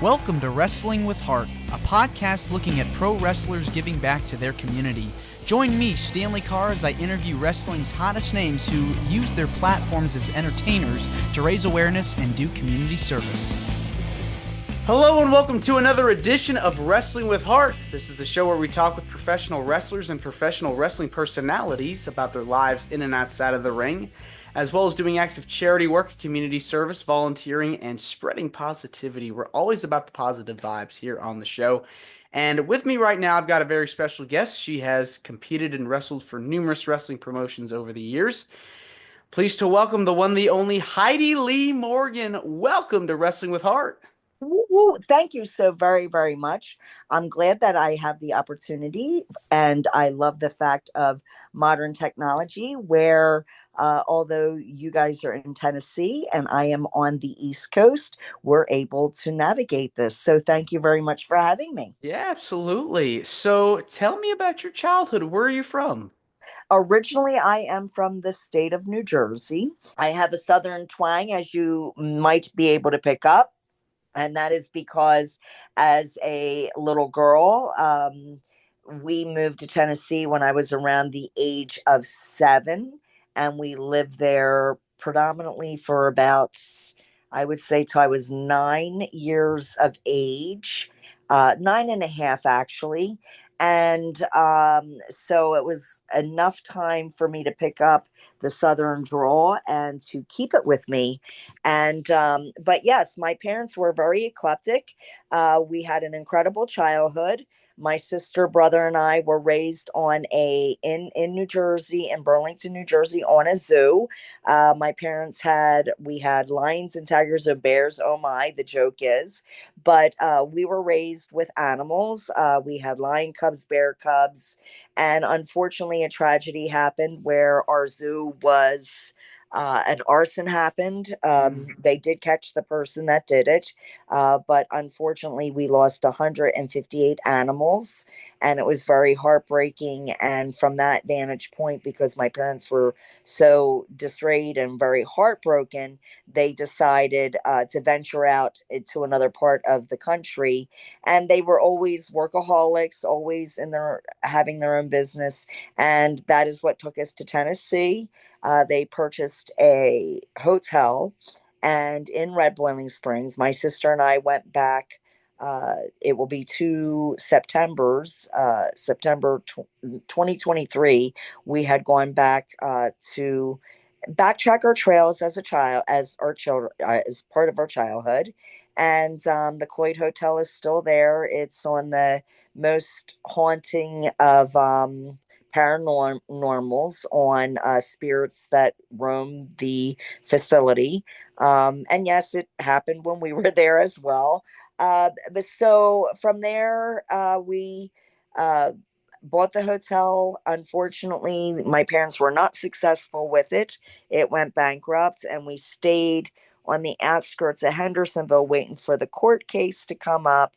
Welcome to Wrestling with Heart, a podcast looking at pro wrestlers giving back to their community. Join me, Stanley Carr, as I interview wrestling's hottest names who use their platforms as entertainers to raise awareness and do community service. Hello and welcome to another edition of Wrestling with Heart. This is the show where we talk with professional wrestlers and professional wrestling personalities about their lives in and outside of the ring, as well as doing acts of charity work, community service, volunteering, and spreading positivity. We're always about the positive vibes here on the show. And with me right now, I've got a very special guest. She has competed and wrestled for numerous wrestling promotions over the years. Pleased to welcome the one, the only Heidi Lee Morgan. Welcome to Wrestling with Heart. Woo, thank you so very, very much. I'm glad that I have the opportunity, and I love the fact of modern technology where although you guys are in Tennessee and I am on the East Coast, we're able to navigate this. So thank you very much for having me. Yeah, absolutely. So tell me about your childhood. Where are you from? Originally, I am from the state of New Jersey. I have a Southern twang, as you might be able to pick up. And that is because as a little girl, we moved to Tennessee when I was around the age of 7. And we lived there predominantly for about, I would say, till I was 9 years of age, 9 and a half, actually. And so it was enough time for me to pick up the Southern drawl and to keep it with me. And but yes, my parents were very eclectic. We had an incredible childhood. My sister, brother, and I were raised on in New Jersey, in Burlington, New Jersey, on a zoo. My parents we had lions and tigers and bears. Oh my, the joke is, but we were raised with animals. We had lion cubs, bear cubs, and unfortunately, a tragedy happened where our zoo was. An arson happened. They did catch the person that did it, but unfortunately, we lost 158 animals, and it was very heartbreaking. And from that vantage point, because my parents were so dismayed and very heartbroken, they decided to venture out to another part of the country. And they were always workaholics, always in their having their own business, and that is what took us to Tennessee. They purchased a hotel, and in Red Boiling Springs, my sister and I went back. It will be 2 Septembers, September 2023. We had gone back to backtrack our trails as a child, as our children, as part of our childhood. And the Cloyd Hotel is still there. It's on the most haunting of paranormals on spirits that roam the facility. And yes, it happened when we were there as well. But so from there, we uh, bought the hotel. Unfortunately, my parents were not successful with it. It went bankrupt, and we stayed on the outskirts of Hendersonville waiting for the court case to come up,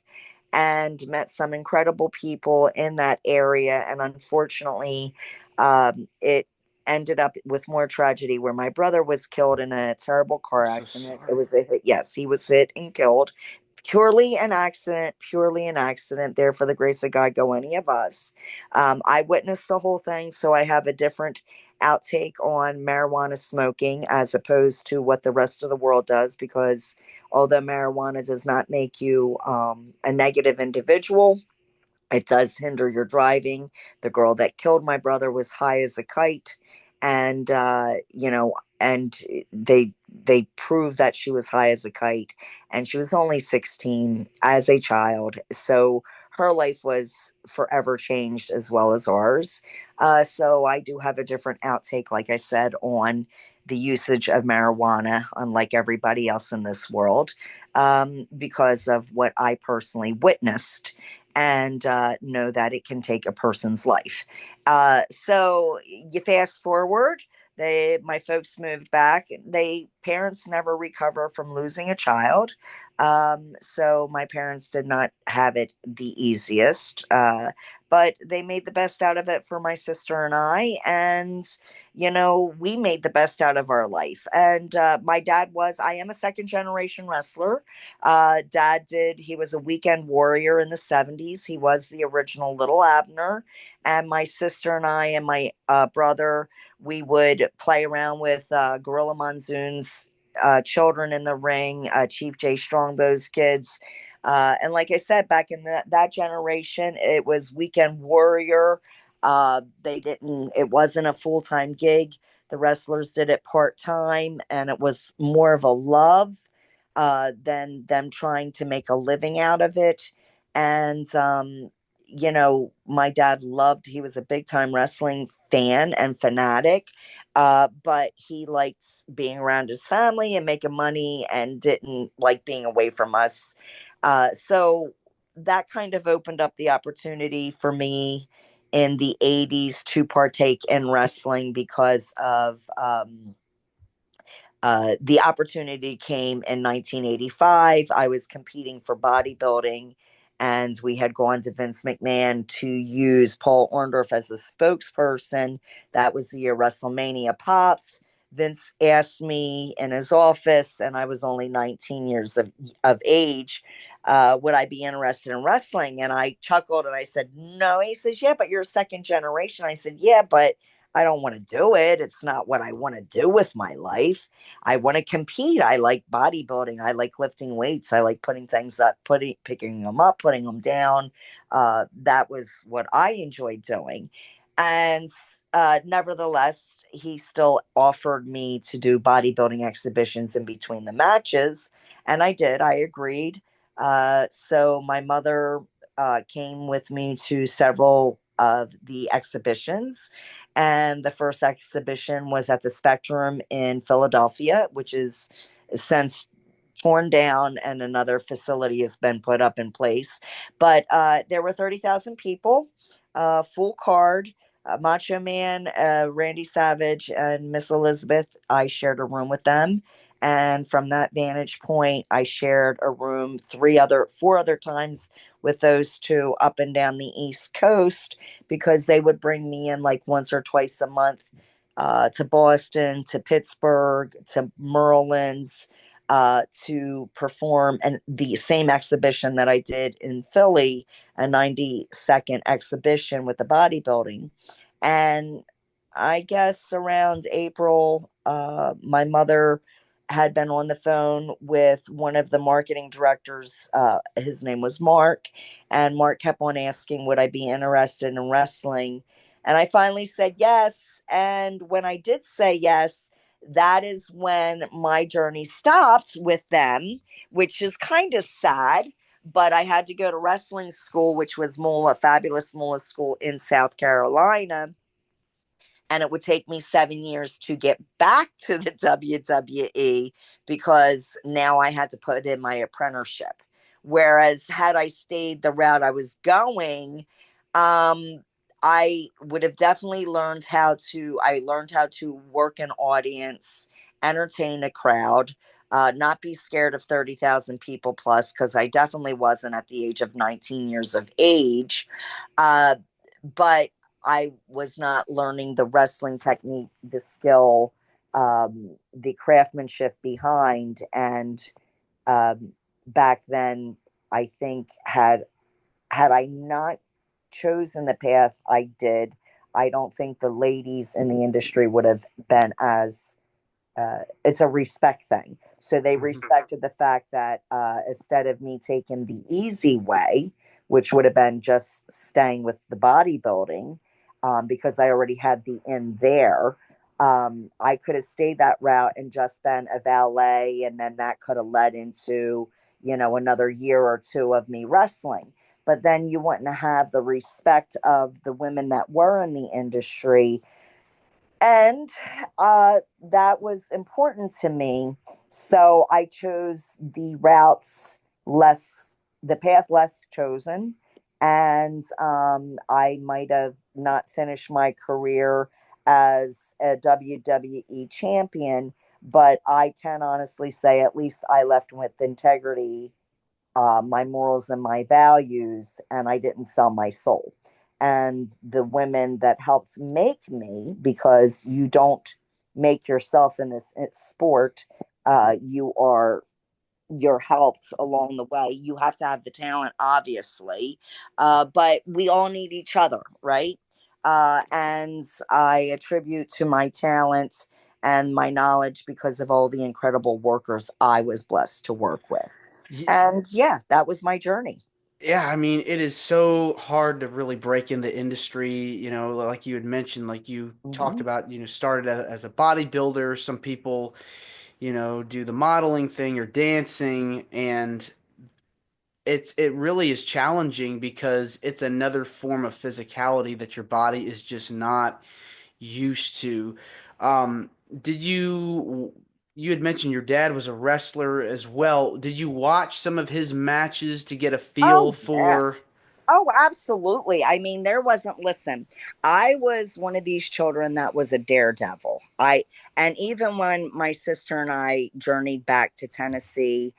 and met some incredible people in that area. And unfortunately, it ended up with more tragedy where my brother was killed in a terrible car So accident. It sorry. was a hit. Yes, he was hit and killed. Purely an accident, purely an accident. There, for the grace of God, go any of us. I witnessed the whole thing, so I have a different outtake on marijuana smoking as opposed to what the rest of the world does, because although marijuana does not make you a negative individual, it does hinder your driving. The girl that killed my brother was high as a kite, and and they proved that she was high as a kite, and she was only 16 as a child. So her life was forever changed as well as ours. So I do have a different outtake, like I said, on the usage of marijuana, unlike everybody else in this world, because of what I personally witnessed, and know that it can take a person's life. So you fast forward, my folks moved back. Parents never recover from losing a child. So my parents did not have it the easiest, but they made the best out of it for my sister and I. And, we made the best out of our life. And my dad I am a second generation wrestler. He was a weekend warrior in the 70s. He was the original Little Abner. And my sister and I and my brother, we would play around with Gorilla Monsoon's children in the ring, Chief Jay Strongbow's kids. And like I said, back in that generation, it was Weekend Warrior. It wasn't a full time gig. The wrestlers did it part time, and it was more of a love than them trying to make a living out of it. And, my dad he was a big time wrestling fan and fanatic, but he liked being around his family and making money and didn't like being away from us. So that kind of opened up the opportunity for me in the 80s to partake in wrestling because of the opportunity came in 1985. I was competing for bodybuilding, and we had gone to Vince McMahon to use Paul Orndorff as a spokesperson. That was the year WrestleMania popped. Vince asked me in his office, and I was only 19 years of age, would I be interested in wrestling? And I chuckled and I said, no. He says, yeah, but you're a second generation. I said, yeah, but I don't want to do it. It's not what I want to do with my life. I want to compete. I like bodybuilding. I like lifting weights. I like putting things up, picking them up, putting them down. That was what I enjoyed doing. And nevertheless, he still offered me to do bodybuilding exhibitions in between the matches. And I did. I agreed. So my mother came with me to several of the exhibitions, and the first exhibition was at the Spectrum in Philadelphia, which is since torn down and another facility has been put up in place. But there were 30,000 people, full card. Macho Man, Randy Savage, and Miss Elizabeth. I shared a room with them, and from that vantage point, I shared a room 4 other times with those two up and down the East Coast, because they would bring me in like once or twice a month to Boston, to Pittsburgh, to Merlin's to perform and the same exhibition that I did in Philly, a 90-second exhibition with the bodybuilding. And I guess around April, my mother had been on the phone with one of the marketing directors. His name was Mark, and Mark kept on asking, would I be interested in wrestling? And I finally said yes. And when I did say yes, that is when my journey stopped with them, which is kind of sad. But I had to go to wrestling school, which was Fabulous Mola School in South Carolina, and it would take me 7 years to get back to the WWE because now I had to put in my apprenticeship. Whereas had I stayed the route I was going, um, I would have definitely learned how to work an audience, entertain a crowd, not be scared of 30,000 people plus, because I definitely wasn't at the age of 19 years of age. Uh, but I was not learning the wrestling technique, the skill, the craftsmanship behind. And um, back then, I think had I not chosen the path I did, I don't think the ladies in the industry would have been as it's a respect thing. So they respected the fact that instead of me taking the easy way, which would have been just staying with the bodybuilding, because I already had the in there, I could have stayed that route and just been a valet, and then that could have led into, another year or two of me wrestling. But then you wouldn't have the respect of the women that were in the industry, and that was important to me. So I chose the path less chosen. And I might have not finished my career as a WWE champion, but I can honestly say at least I left with integrity, my morals and my values, and I didn't sell my soul. And the women that helped make me, because you don't make yourself in this sport, you are you're helped along the way. You have to have the talent, obviously, but we all need each other, right? And I attribute to my talent and my knowledge because of all the incredible workers I was blessed to work with. And yeah, that was my journey. Yeah, I mean, it is so hard to really break in the industry, like you had mentioned, like you talked Hmm. about, started as a bodybuilder. Some people, do the modeling thing or dancing, and it really is challenging because it's another form of physicality that your body is just not used to. Um, did you had mentioned your dad was a wrestler as well. Did you watch some of his matches to get a feel Oh, yeah. for? Oh, absolutely. I mean, there wasn't, listen, I was one of these children that was a daredevil. And even when my sister and I journeyed back to Tennessee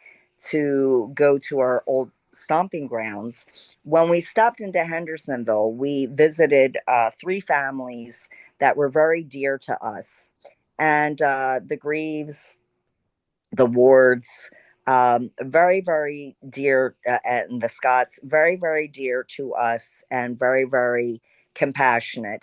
to go to our old stomping grounds, when we stopped into Hendersonville, we visited three families that were very dear to us. And the Greaves, the Wards, very, very dear, and the Scots, very, very dear to us and very, very compassionate,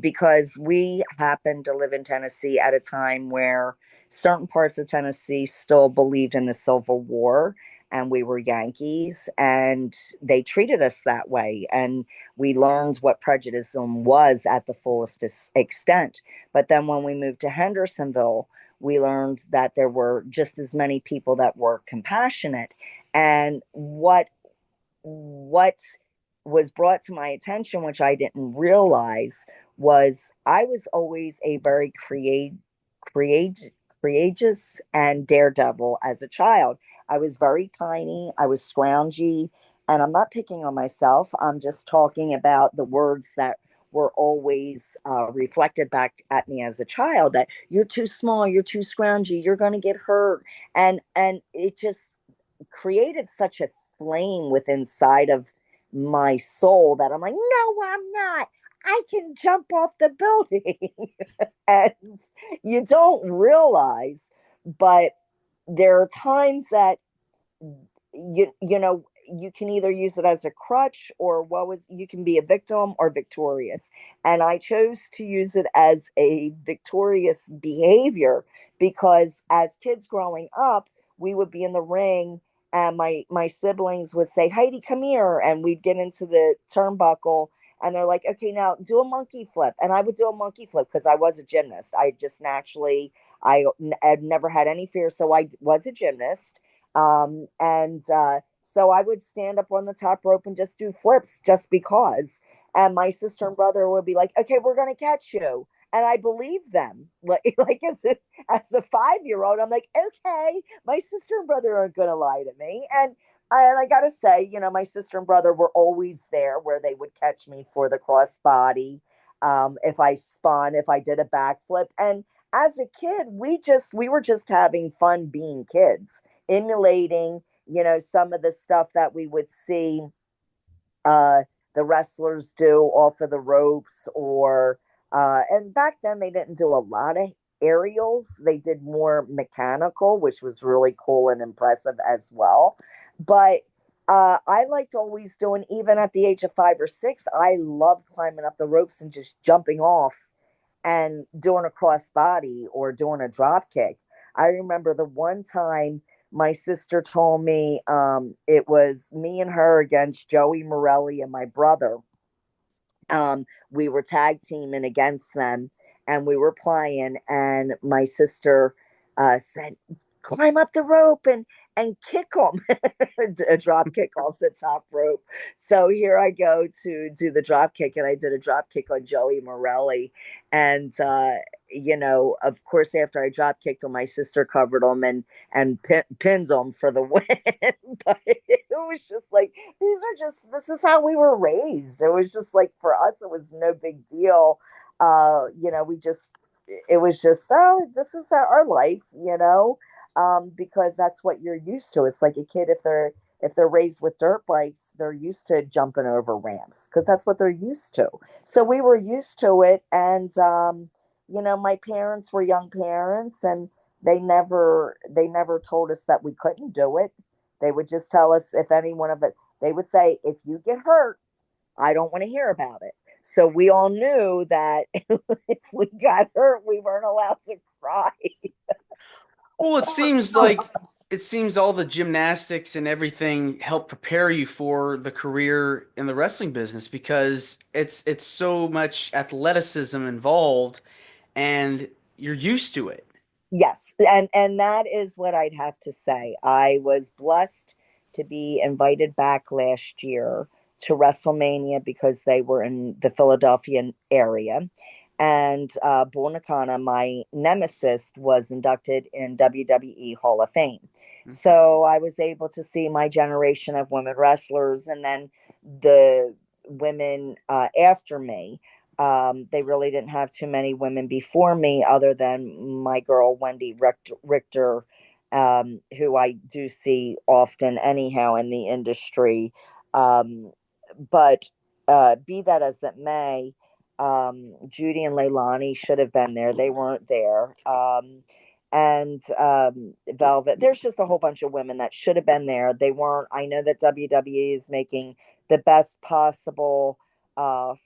because we happened to live in Tennessee at a time where certain parts of Tennessee still believed in the Civil War. And we were Yankees, and they treated us that way. And we learned what prejudice was at the fullest extent. But then when we moved to Hendersonville, we learned that there were just as many people that were compassionate. And what was brought to my attention, which I didn't realize, was I was always a very create, courageous and daredevil as a child. I was very tiny. I was scroungy, and I'm not picking on myself. I'm just talking about the words that were always reflected back at me as a child, that you're too small, you're too scroungy, you're going to get hurt. And it just created such a flame within inside of my soul that I'm like, no, I'm not. I can jump off the building. And you don't realize, but there are times that you can either use it as a crutch, or what was you can be a victim or victorious. And I chose to use it as a victorious behavior, because as kids growing up, we would be in the ring, and my siblings would say, Heidi, come here, and we'd get into the turnbuckle, and they're like, okay, now do a monkey flip. And I would do a monkey flip because I was a gymnast. I just naturally, had never had any fear, so I was a gymnast. And so I would stand up on the top rope and just do flips just because. And my sister and brother would be like, okay, we're going to catch you. And I believed them. Like as a 5-year old, I'm like, okay, my sister and brother aren't going to lie to me. And I got to say, my sister and brother were always there where they would catch me for the crossbody. If I spun, if I did a backflip. And as a kid, we were just having fun being kids, emulating, some of the stuff that we would see uh, the wrestlers do off of the ropes, or and back then they didn't do a lot of aerials. They did more mechanical, which was really cool and impressive as well. But I liked always doing, even at the age of 5 or 6, I loved climbing up the ropes and just jumping off and doing a crossbody or doing a drop kick. I remember the one time my sister told me, it was me and her against Joey Morelli and my brother. We were tag teaming against them, and we were playing, and my sister said, climb up the rope and kick them, a drop kick off the top rope. So here I go to do the drop kick, and I did a drop kick on Joey Morelli. And of course, after I drop kicked him, my sister covered him and pinned him for the win. But it was just like, this is how we were raised. It was just like, for us, it was no big deal. We just it was just, oh, this is our life, because that's what you're used to. It's like a kid, if they're raised with dirt bikes, they're used to jumping over ramps because that's what they're used to. So we were used to it, and my parents were young parents, and they never told us that we couldn't do it. They would just tell us if any one of it. They would say, if you get hurt, I don't want to hear about it. So we all knew that if we got hurt, we weren't allowed to cry. Well, it seems all the gymnastics and everything help prepare you for the career in the wrestling business because it's so much athleticism involved and you're used to it. Yes, and that is what I'd have to say. I was blessed to be invited back last year to WrestleMania because they were in the Philadelphia area. And Bull Nakano, my nemesis, was inducted in WWE Hall of Fame. Mhm. So I was able to see my generation of women wrestlers, and then the women after me. They really didn't have too many women before me, other than my girl Wendy Richter, who I do see often, anyhow, in the industry. But be that as it may, Judy and Leilani should have been there. They weren't there. And Velvet, there's just a whole bunch of women that should have been there. They weren't. I know that WWE is making the best possible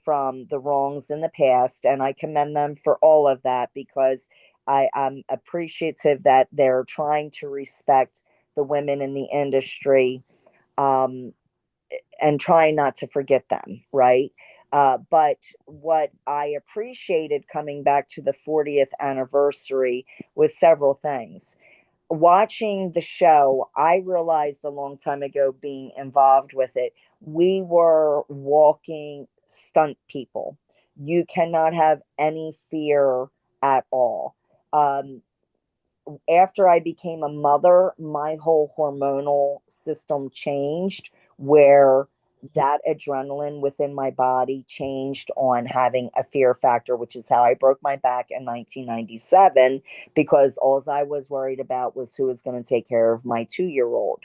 from the wrongs in the past, and I commend them for all of that because I'm appreciative that they're trying to respect the women in the industry, um, and trying not to forget them, right? But what I appreciated coming back to the 40th anniversary was several things. Watching the show, I realized a long time ago, being involved with it, we were walking stunt people. You cannot have any fear at all. Um, After I became a mother, my whole hormonal system changed, where that adrenaline within my body changed on having a fear factor, which is how I broke my back in 1997, because all I was worried about was who was going to take care of my 2 year old.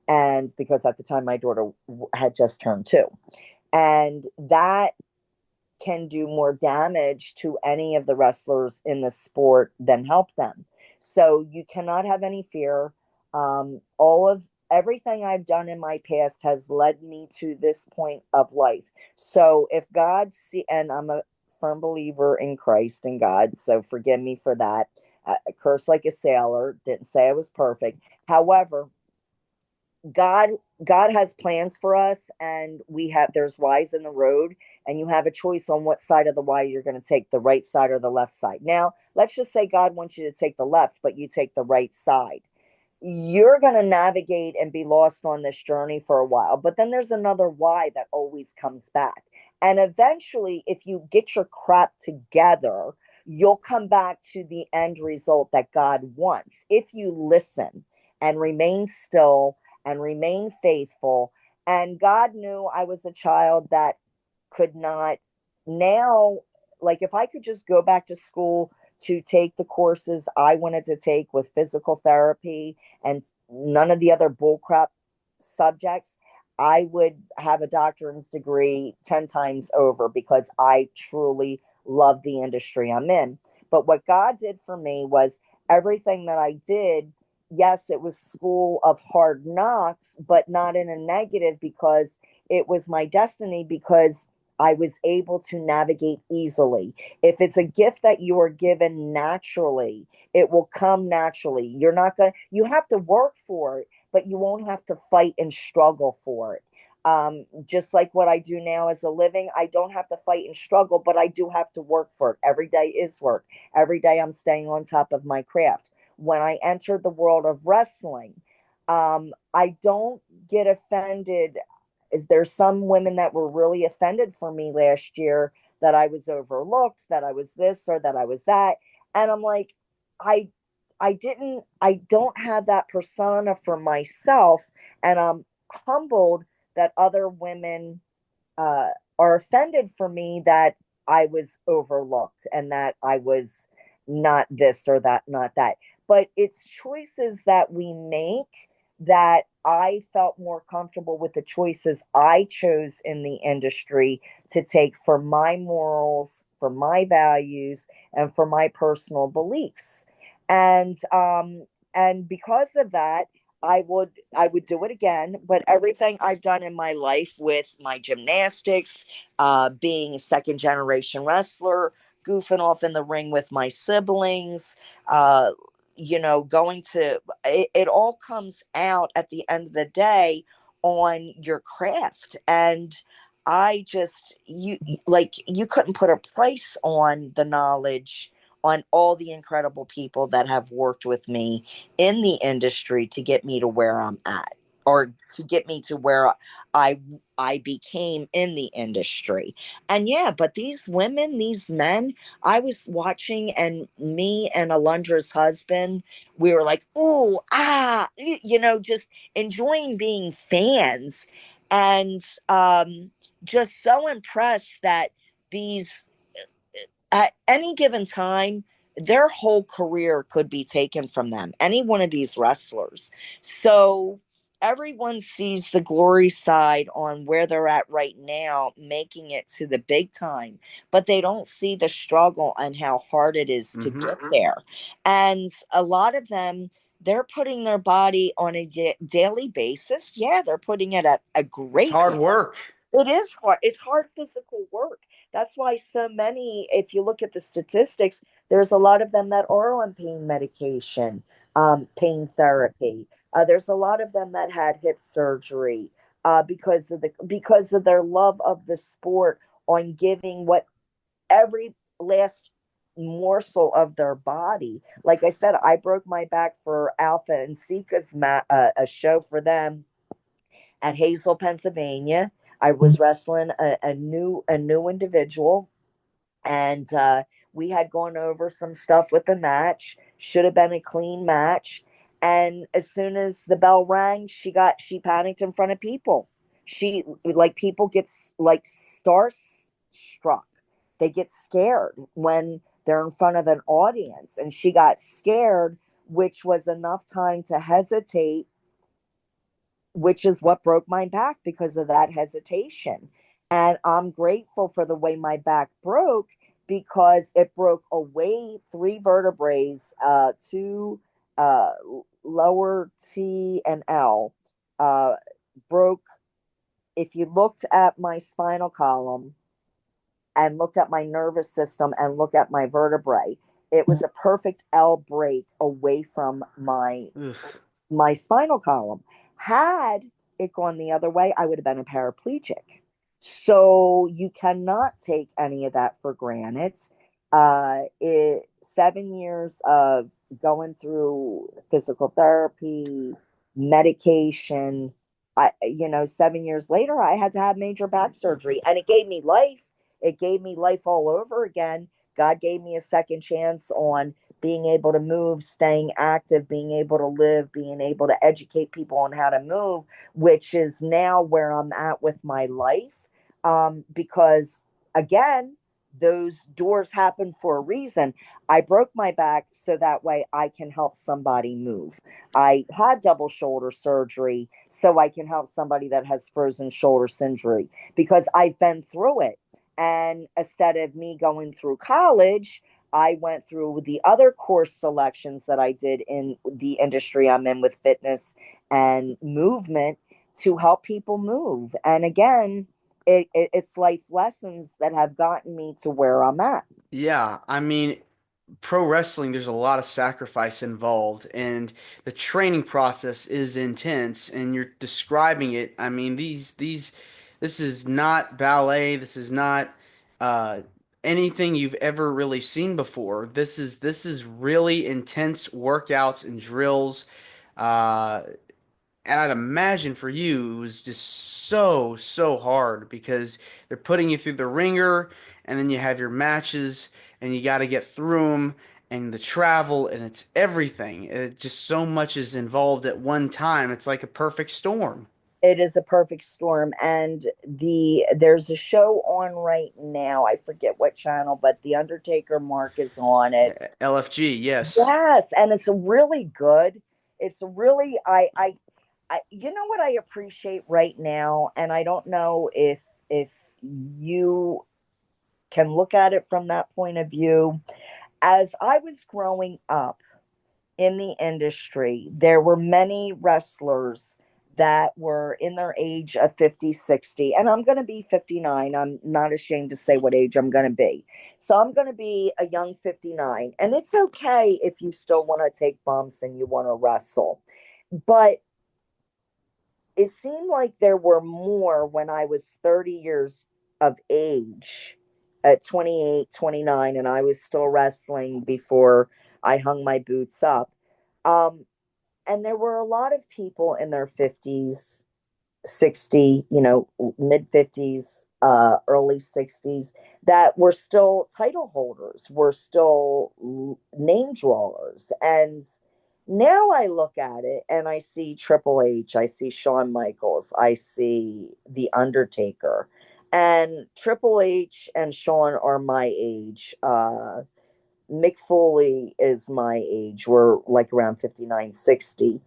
And because at the time my daughter had just turned two. And that can do more damage to any of the wrestlers in the sport than help them. So you cannot have any fear. All of everything I've done in my past has led me to this point of life. So if God see, and I'm a firm believer in Christ and God, so forgive me for that. I curse like a sailor. Didn't say I was perfect. However, God God has plans for us, and there's Y's in the road, and you have a choice on what side of the Y you're going to take, the right side or the left side. Now, let's just say God wants you to take the left, but you take the right side. You're going to navigate and be lost on this journey for a while, but then there's another Y that always comes back. And eventually, if you get your crap together, you'll come back to the end result that God wants if you listen and remain still and remain faithful. And God knew I was a child that could not now, like, if I could just go back to school to take the courses I wanted to take with physical therapy and none of the other bullcrap subjects, I would have a doctorate's degree 10 times over because I truly love the industry I'm in. But what God did for me was everything that I did. Yes, it was school of hard knocks, but not in a negative, because it was my destiny, because I was able to navigate easily. If it's a gift that you are given naturally, it will come naturally. You have to work for it, but you won't have to fight and struggle for it. Just like what I do now as a living, I don't have to fight and struggle, but I do have to work for it. Every day is work. Every day I'm staying on top of my craft. When I entered the world of wrestling, I don't get offended. There's some women that were really offended for me last year that I was overlooked, that I was this or that I was that. And I'm like, I I don't have that persona for myself. And I'm humbled that other women are offended for me that I was overlooked and that I was not this or that, not that. But it's choices that we make that I felt more comfortable with the choices I chose in the industry to take for my morals, for my values, and for my personal beliefs. And because of that, I would do it again. But everything I've done in my life with my gymnastics, being a second generation wrestler, goofing off in the ring with my siblings, uh, going to it all comes out at the end of the day on your craft. And I just like you couldn't put a price on the knowledge, on all the incredible people that have worked with me in the industry to get me to where I'm at, or to get me to where I I became in the industry. And yeah, but these women, these men, I was watching, and me and Alundra's husband, we were like, ooh, just enjoying being fans, and just so impressed that these at any given time, their whole career could be taken from them, any one of these wrestlers. So everyone sees the glory side on where they're at right now, making it to the big time, but they don't see the struggle and how hard it is to get there. And a lot of them, they're putting their body on a daily basis. Yeah, they're putting it at a It's great hard pace. work. It is hard. It's hard physical work. That's why so many, if you look at the statistics, there's a lot of them that are on pain medication, pain therapy. There's a lot of them that had hip surgery because of their love of the sport, on giving what every last morsel of their body. Like I said, I broke my back for Alpha and Sika's a show for them at Hazel, Pennsylvania. I was wrestling a new individual, and we had gone over some stuff with the match. Should have been a clean match. And as soon as the bell rang, she panicked in front of people. She like people get like starstruck. They get scared when they're in front of an audience, and she got scared, which was enough time to hesitate, which is what broke my back because of that hesitation. And I'm grateful for the way my back broke, because it broke away three vertebrae, two uh, lower T and L, uh, broke. If you looked at my spinal column and looked at my nervous system and looked at my vertebrae, it was a perfect L break away from my spinal column. Had it gone the other way, I would have been a paraplegic. So you cannot take any of that for granted. 7 years of going through physical therapy, medication. 7 years later, I had to have major back surgery, and it gave me life. It gave me life all over again. God gave me a second chance on being able to move, staying active, being able to live, being able to educate people on how to move, which is now where I'm at with my life. Because again, those doors happen for a reason. I broke my back so that way I can help somebody move. I had double shoulder surgery so I can help somebody that has frozen shoulder syndrome, because I've been through it. And instead of me going through college, I went through the other course selections that I did in the industry I'm in with fitness and movement, to help people move. And again, it's life lessons that have gotten me to where I'm at. Yeah, I mean, pro wrestling, there's a lot of sacrifice involved, and the training process is intense, and you're describing it. I mean, this is not ballet. This is not uh, anything you've ever really seen before. This is really intense workouts and drills. Uh, and I'd imagine for you, it was just so, so hard because they're putting you through the ringer, and then you have your matches, and you got to get through them, and the travel, and it's everything. It just so much is involved at one time. It's like a perfect storm. It is a perfect storm, and there's a show on right now. I forget what channel, but the Undertaker Mark is on it. LFG, yes. Yes, and it's really good. It's really you know what I appreciate right now, and I don't know if you can look at it from that point of view. As I was growing up in the industry, there were many wrestlers that were in their age of 50, 60, and I'm going to be 59. I'm not ashamed to say what age I'm going to be. So I'm going to be a young 59, and it's okay if you still want to take bumps and you want to wrestle. But it seemed like there were more when I was 30 years of age at 28, 29, and I was still wrestling before I hung my boots up. Um, and there were a lot of people in their 50s, 60, mid 50s, early 60s that were still title holders, were still name drawers. And now I look at it and I see Triple H, I see Shawn Michaels, I see The Undertaker. And Triple H and Shawn are my age. Mick Foley is my age. We're like around 59, 60.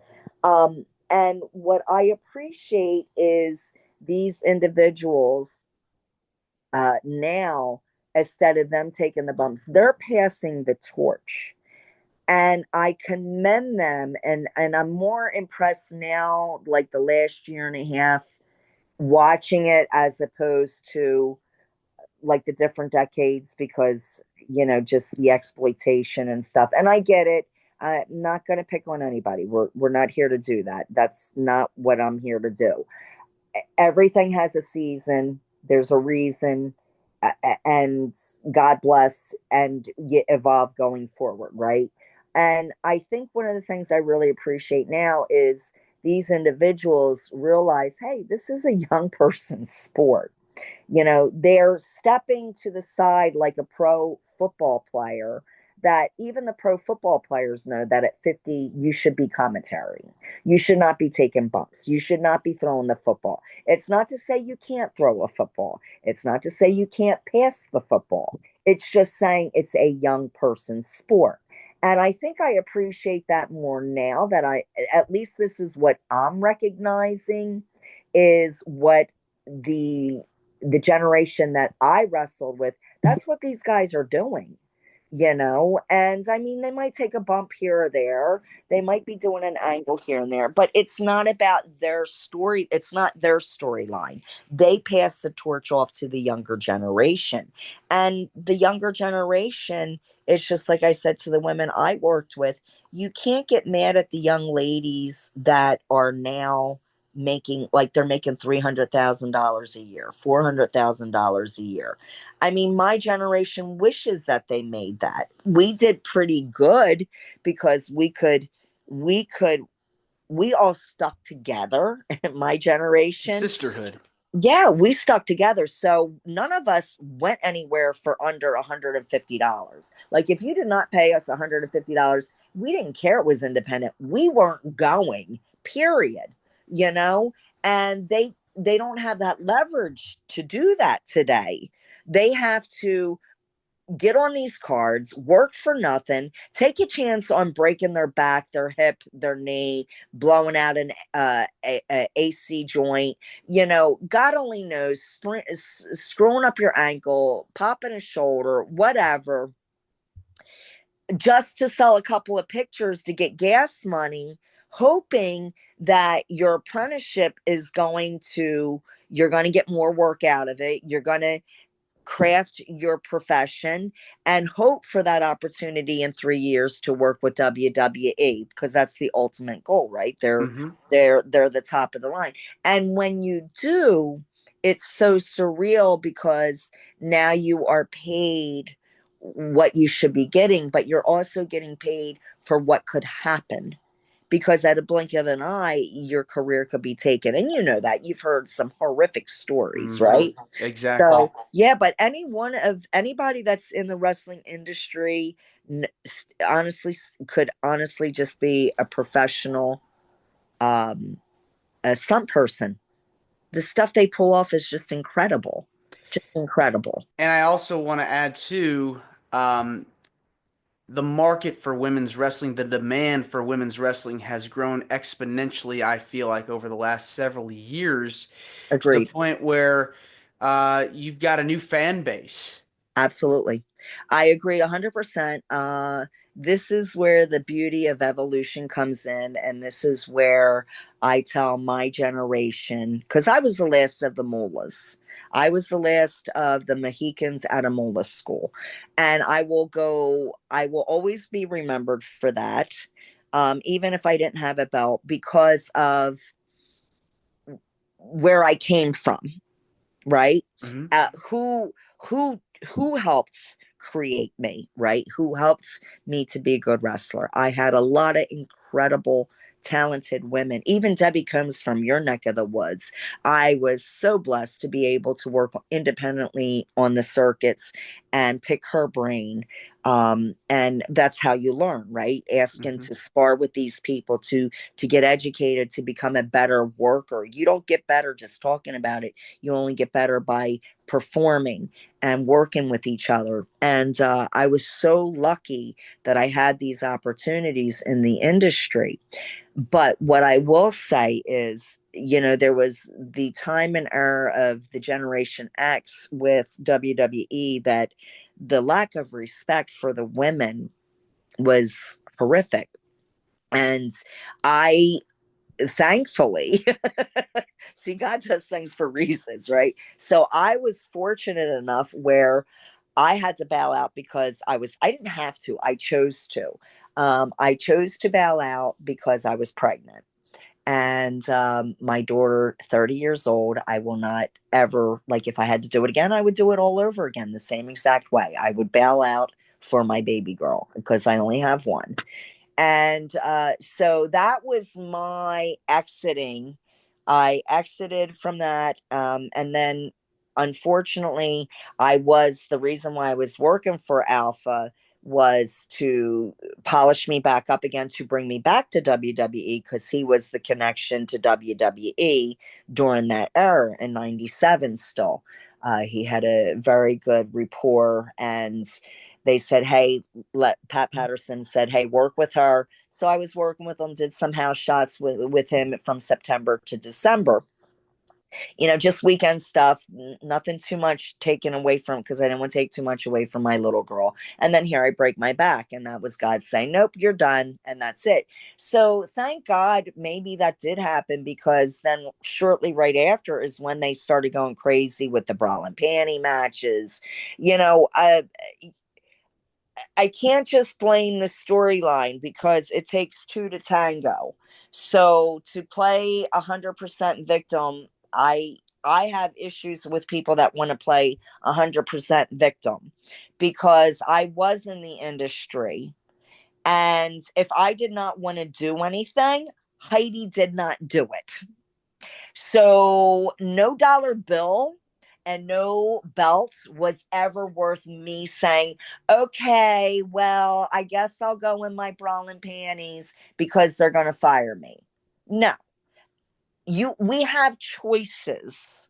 And what I appreciate is these individuals now, instead of them taking the bumps, they're passing the torch. And I commend them. And I'm more impressed now, like the last year and a half, watching it as opposed to like the different decades because just the exploitation and stuff. And I get it. I'm not going to pick on anybody. We're not here to do that. That's not what I'm here to do. Everything has a season. There's a reason, and God bless, and you evolve going forward, right? And I think one of the things I really appreciate now is these individuals realize, hey, this is a young person's sport. They're stepping to the side like a pro football player, that even the pro football players know that at 50 you should be commentary. You should not be taking bumps. You should not be throwing the football. It's not to say you can't throw a football. It's not to say you can't pass the football. It's just saying it's a young person's sport. And I think I appreciate that more now that at least this is what I'm recognizing, is what the the generation that I wrestled with, that's what these guys are doing. And I mean, they might take a bump here or there, they might be doing an angle here and there, but it's not about their story. It's not their storyline. They pass the torch off to the younger generation. And the younger generation, it's just like I said to the women I worked with, you can't get mad at the young ladies that are now making, like, they're making $300,000 a year, $400,000 a year. I mean, my generation wishes that they made that. We did pretty good because we could, we all stuck together in my generation. Sisterhood. Yeah, we stuck together. So none of us went anywhere for under $150. Like, if you did not pay us $150, we didn't care it was independent. We weren't going, period. You know? And they don't have that leverage to do that today. They have to get on these cards, work for nothing, take a chance on breaking their back, their hip, their knee, blowing out an AC joint. God only knows, screwing up your ankle, popping a shoulder, whatever, just to sell a couple of pictures to get gas money, hoping that your apprenticeship is you're going to get more work out of it. You're going to craft your profession and hope for that opportunity in 3 years to work with WWE, because that's the ultimate goal, right? They're Mm-hmm. they're the top of the line. And when you do, it's so surreal because now you are paid what you should be getting, but you're also getting paid for what could happen, because at a blink of an eye your career could be taken. And that you've heard some horrific stories, Mm-hmm. right? Exactly. So yeah, but anybody that's in the wrestling industry, honestly, could honestly just be a professional, um a stunt person. The stuff they pull off is just incredible. And I also want to add too, um, the market for women's wrestling, the demand for women's wrestling has grown exponentially, I feel like, over the last several years to the Agreed. point where you've got a new fan base. Absolutely. I agree 100%. This is where the beauty of evolution comes in. And this is where I tell my generation, because I was the last of the mullahs. I was the last of the Mohicans at a mullah school. And I will always be remembered for that, even if I didn't have a belt, because of where I came from, right? Hmm. Uh, who who who helped create me, right? Who helped me to be a good wrestler? I had a lot of incredible talented women. Even Debbie comes from your neck of the woods. I was so blessed to be able to work independently on the circuits and pick her brain. And that's how you learn, right? Asking Hmm. to spar with these people to get educated, to become a better worker. You don't get better just talking about it. You only get better by performing and working with each other. And I was so lucky that I had these opportunities in the industry. But what I will say is, there was the time and era of the Generation X with WWE that the lack of respect for the women was horrific. And I thankfully, see, God does things for reasons, right? So I was fortunate enough where I had to bail out because I didn't have to, I chose to. I chose to bail out because I was pregnant. And my daughter, 30 years old, I will not ever, like, if I had to do it again, I would do it all over again, the same exact way. I would bail out for my baby girl because I only have one. And so that was my exiting. I exited from that. And then, unfortunately, I was the reason why I was working for Alpha was to polish me back up again to bring me back to WWE because he was the connection to WWE during that era in 97 still. He had a very good rapport, and they said, hey, let Pat Patterson said, hey, work with her. So I was working with him, did some house shots with him from September to December. Just weekend stuff, nothing too much taken away from because I didn't want to take too much away from my little girl. And then here I break my back, and that was God saying, nope, you're done, and that's it. So thank God maybe that did happen because then shortly right after is when they started going crazy with the bra and panty matches. You know, I can't just blame the storyline because it takes two to tango. So to play 100% victim, I have issues with people that want to play 100% victim because I was in the industry, and if I did not want to do anything, Heidi did not do it. So no dollar bill and no belt was ever worth me saying, okay, well, I guess I'll go in my bra and panties because they're going to fire me. No, we have choices.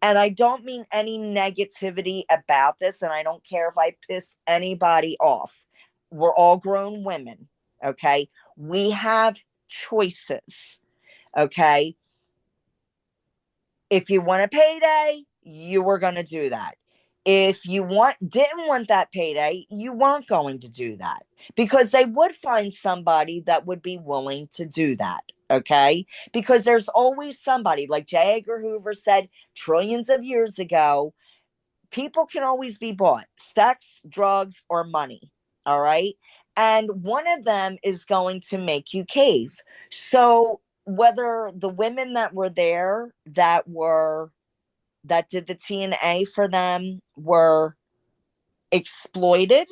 And I don't mean any negativity about this. And I don't care if I piss anybody off. We're all grown women. Okay. We have choices. Okay. If you want a payday, you were going to do that. If you didn't want that payday, you weren't going to do that because they would find somebody that would be willing to do that. Okay. Because there's always somebody, like J. Edgar Hoover said trillions of years ago, people can always be bought: sex, drugs, or money. All right. And one of them is going to make you cave. So whether the women that were there that did the TNA for them were exploited,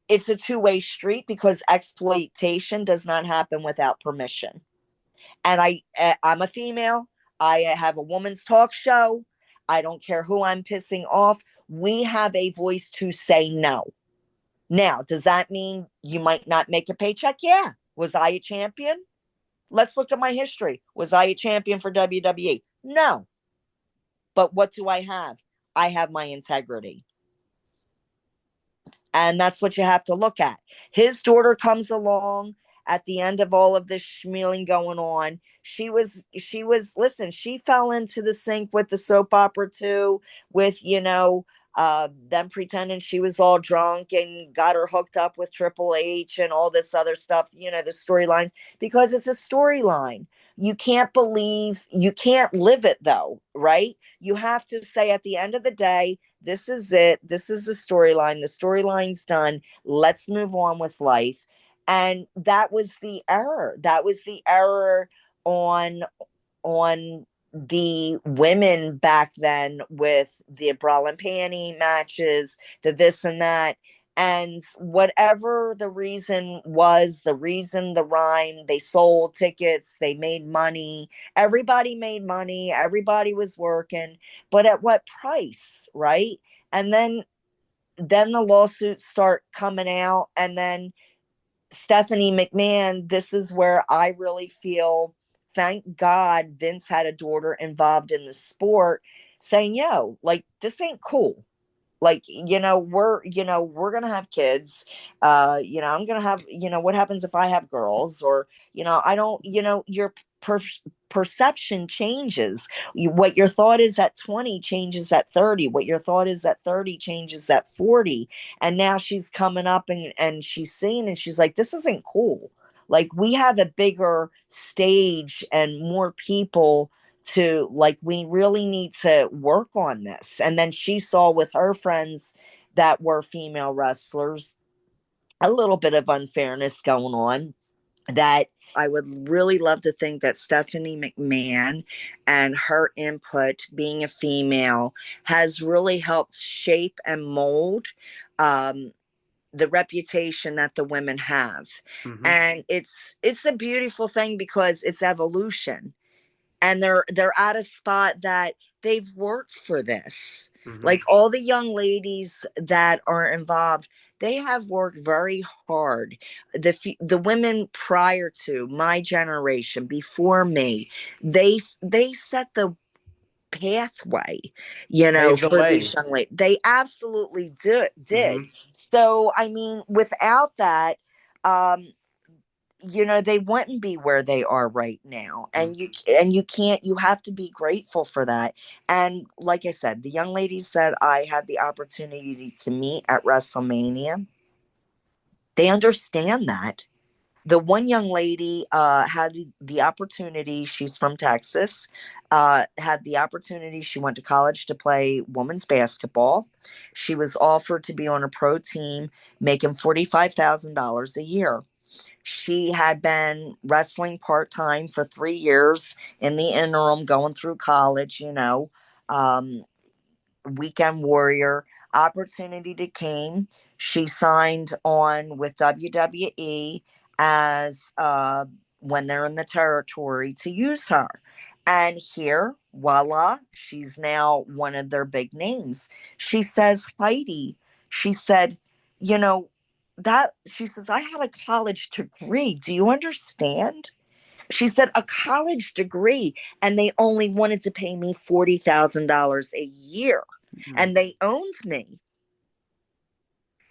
it's a two-way street because exploitation does not happen without permission. And I'm a female. I have a woman's talk show. I don't care who I'm pissing off. We have a voice to say no. Now, does that mean you might not make a paycheck? Yeah. Was I a champion? Let's look at my history. Was I a champion for WWE? No. But what do I have? I have my integrity. And that's what you have to look at. His daughter comes along at the end of all of this schmealing going on. Listen, she fell into the sink with the soap opera too, with, them pretending she was all drunk and got her hooked up with Triple H and all this other stuff, the storylines, because it's a storyline. You can't live it though, right? You have to say at the end of the day, this is it. This is the storyline. The storyline's done. Let's move on with life. And that was the error. That was the error on on the women back then, with the bra and panty matches, the this and that. And whatever the reason was, the rhyme, they sold tickets, they made money, everybody made money, everybody was working, but at what price, right? And then the lawsuits start coming out, and then Stephanie McMahon, this is where I really feel, thank God Vince had a daughter involved in the sport, saying, yo, like, this ain't cool. Like, we're gonna have kids. I'm gonna have, what happens if I have girls? Or, I don't, your per- perception changes. What your thought is at 20 changes at 30. What your thought is at 30 changes at 40. And now she's coming up, and she's seeing, and she's like, this isn't cool. Like, we have a bigger stage and more people to, like, we really need to work on this. And then she saw with her friends that were female wrestlers a little bit of unfairness going on, that I would really love to think that Stephanie McMahon and her input, being a female, has really helped shape and mold the reputation that the women have. Mm-hmm. And it's a beautiful thing, because it's evolution, and they're at a spot that they've worked for this. Mm-hmm. Like, all the young ladies that are involved, they have worked very hard. The women prior to my generation, before me, they set the pathway, Paved the for way. these young ladies. They absolutely did. Mm-hmm. So I mean, without that, um they wouldn't be where they are right now. Mm-hmm. And you can't, you have to be grateful for that. And like I said, the young ladies that I had the opportunity to meet at WrestleMania, they understand that. The one young lady had the opportunity, she's from Texas, had the opportunity, she went to college to play women's basketball. She was offered to be on a pro team, making $45,000 a year. She had been wrestling part time for 3 years in the interim, going through college, um, weekend warrior. Opportunity to came. She signed on with WWE as when they're in the territory to use her. And here, voila, she's now one of their big names. She says, Heidi, she said, you know, she says, I had a college degree. Do you understand? She said, a college degree, and they only wanted to pay me $40,000 a year, Mm-hmm. and they owned me.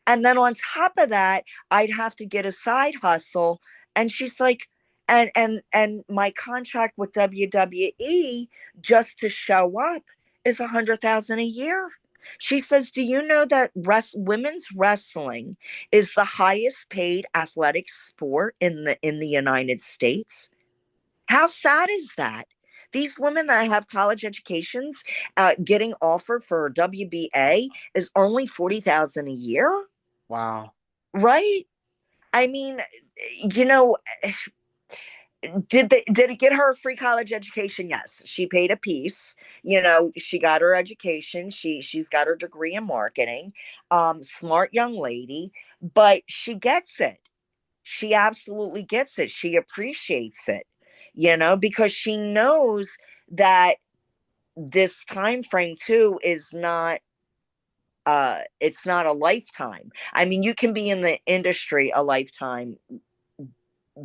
And then on top of that, I'd have to get a side hustle. And she's like, and my contract with WWE just to show up is 100,000 a year. She says, do you know that women's wrestling is the highest paid athletic sport in the United States? How sad is that? These women that have college educations, getting offered for WBA is only 40,000 a year, Wow. right? I mean, you know, did it get her a free college education? Yes, she paid a piece. She got her education. She's got her degree in marketing. Smart young lady, but she gets it. She absolutely gets it. She appreciates it, because she knows that this time frame too is not it's not a lifetime. I mean, you can be in the industry a lifetime,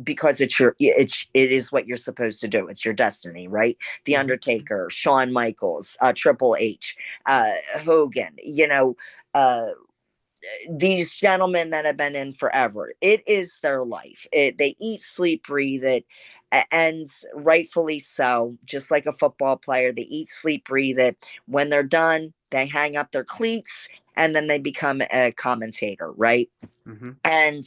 because it is what you're supposed to do. It's your destiny, right? The Mhm. Undertaker, Shawn Michaels, Triple H, Hogan, these gentlemen that have been in forever. It is their life. They eat, sleep, breathe it, and rightfully so. Just like a football player, they eat, sleep, breathe it. When they're done, they hang up their cleats and then they become a commentator, right? Mhm. And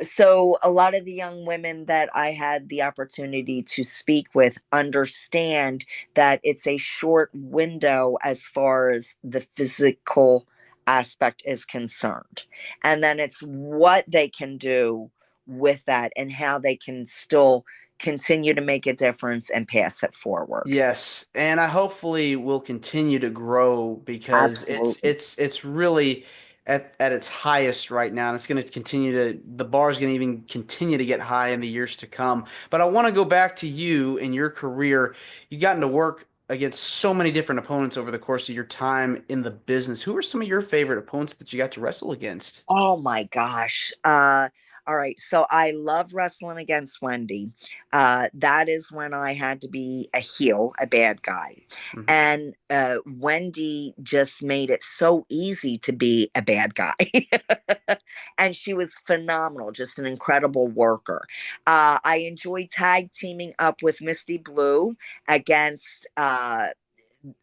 so a lot of the young women that I had the opportunity to speak with understand that it's a short window as far as the physical aspect is concerned. And then it's what they can do with that and how they can still continue to make a difference and pass it forward. Yes, and I hopefully will continue to grow because Absolutely. it's really at its highest right now, and it's going to continue to the bar is going to even continue to get high in the years to come. But I want to go back to you and your career. You gotten to work against so many different opponents over the course of your time in the business. Who are some of your favorite opponents that you got to wrestle against? Oh my gosh. All right. So I love wrestling against Wendy. That is when I had to be a heel, a bad guy. Mhm. And Wendy just made it so easy to be a bad guy. And she was phenomenal, just an incredible worker. I enjoyed tag teaming up with Misty Blue against uh,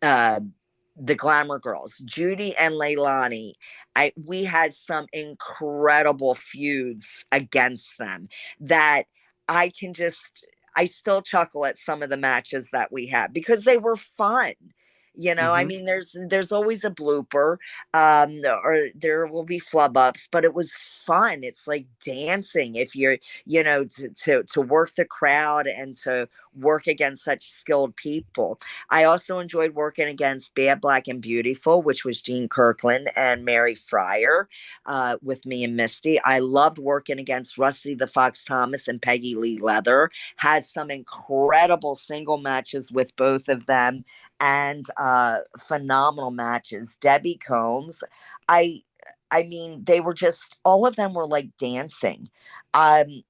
the Glamour Girls, Judy and Leilani. We had some incredible feuds against them that I can just I still chuckle at some of the matches that we had because they were fun. I Hmm. mean, there's always a blooper, or there will be flub ups, but it was fun. It's like dancing if you're, to work the crowd and to work against such skilled people. I also enjoyed working against Bad, Black, and Beautiful, which was Jean Kirkland and Mary Fryer, with me and Misty. I loved working against Rusty the Fox Thomas and Peggy Lee Leather. Had some incredible single matches with both of them and phenomenal matches. Debbie Combs. I I mean, they were just all of them were like dancing. Um,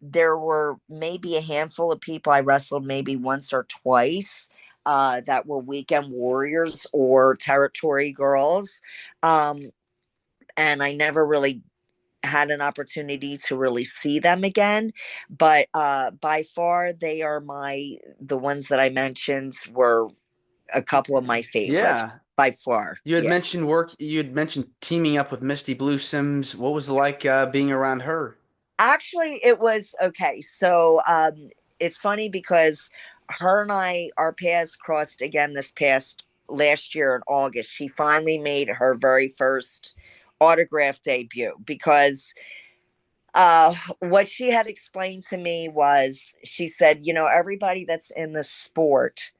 there were maybe a handful of people I wrestled maybe once or twice, that were weekend warriors or territory girls. Um, and I never really had an opportunity to really see them again. But by far, they are the ones that I mentioned were a couple of my favorites Yeah. by far. You had Yeah. mentioned you had mentioned teaming up with Misty Blue Sims. What was it like being around her? Actually, it was okay. So it's funny because her and our paths crossed again this past last year in August. She finally made her very first autograph debut because what she had explained to me was she said, everybody that's in the sport,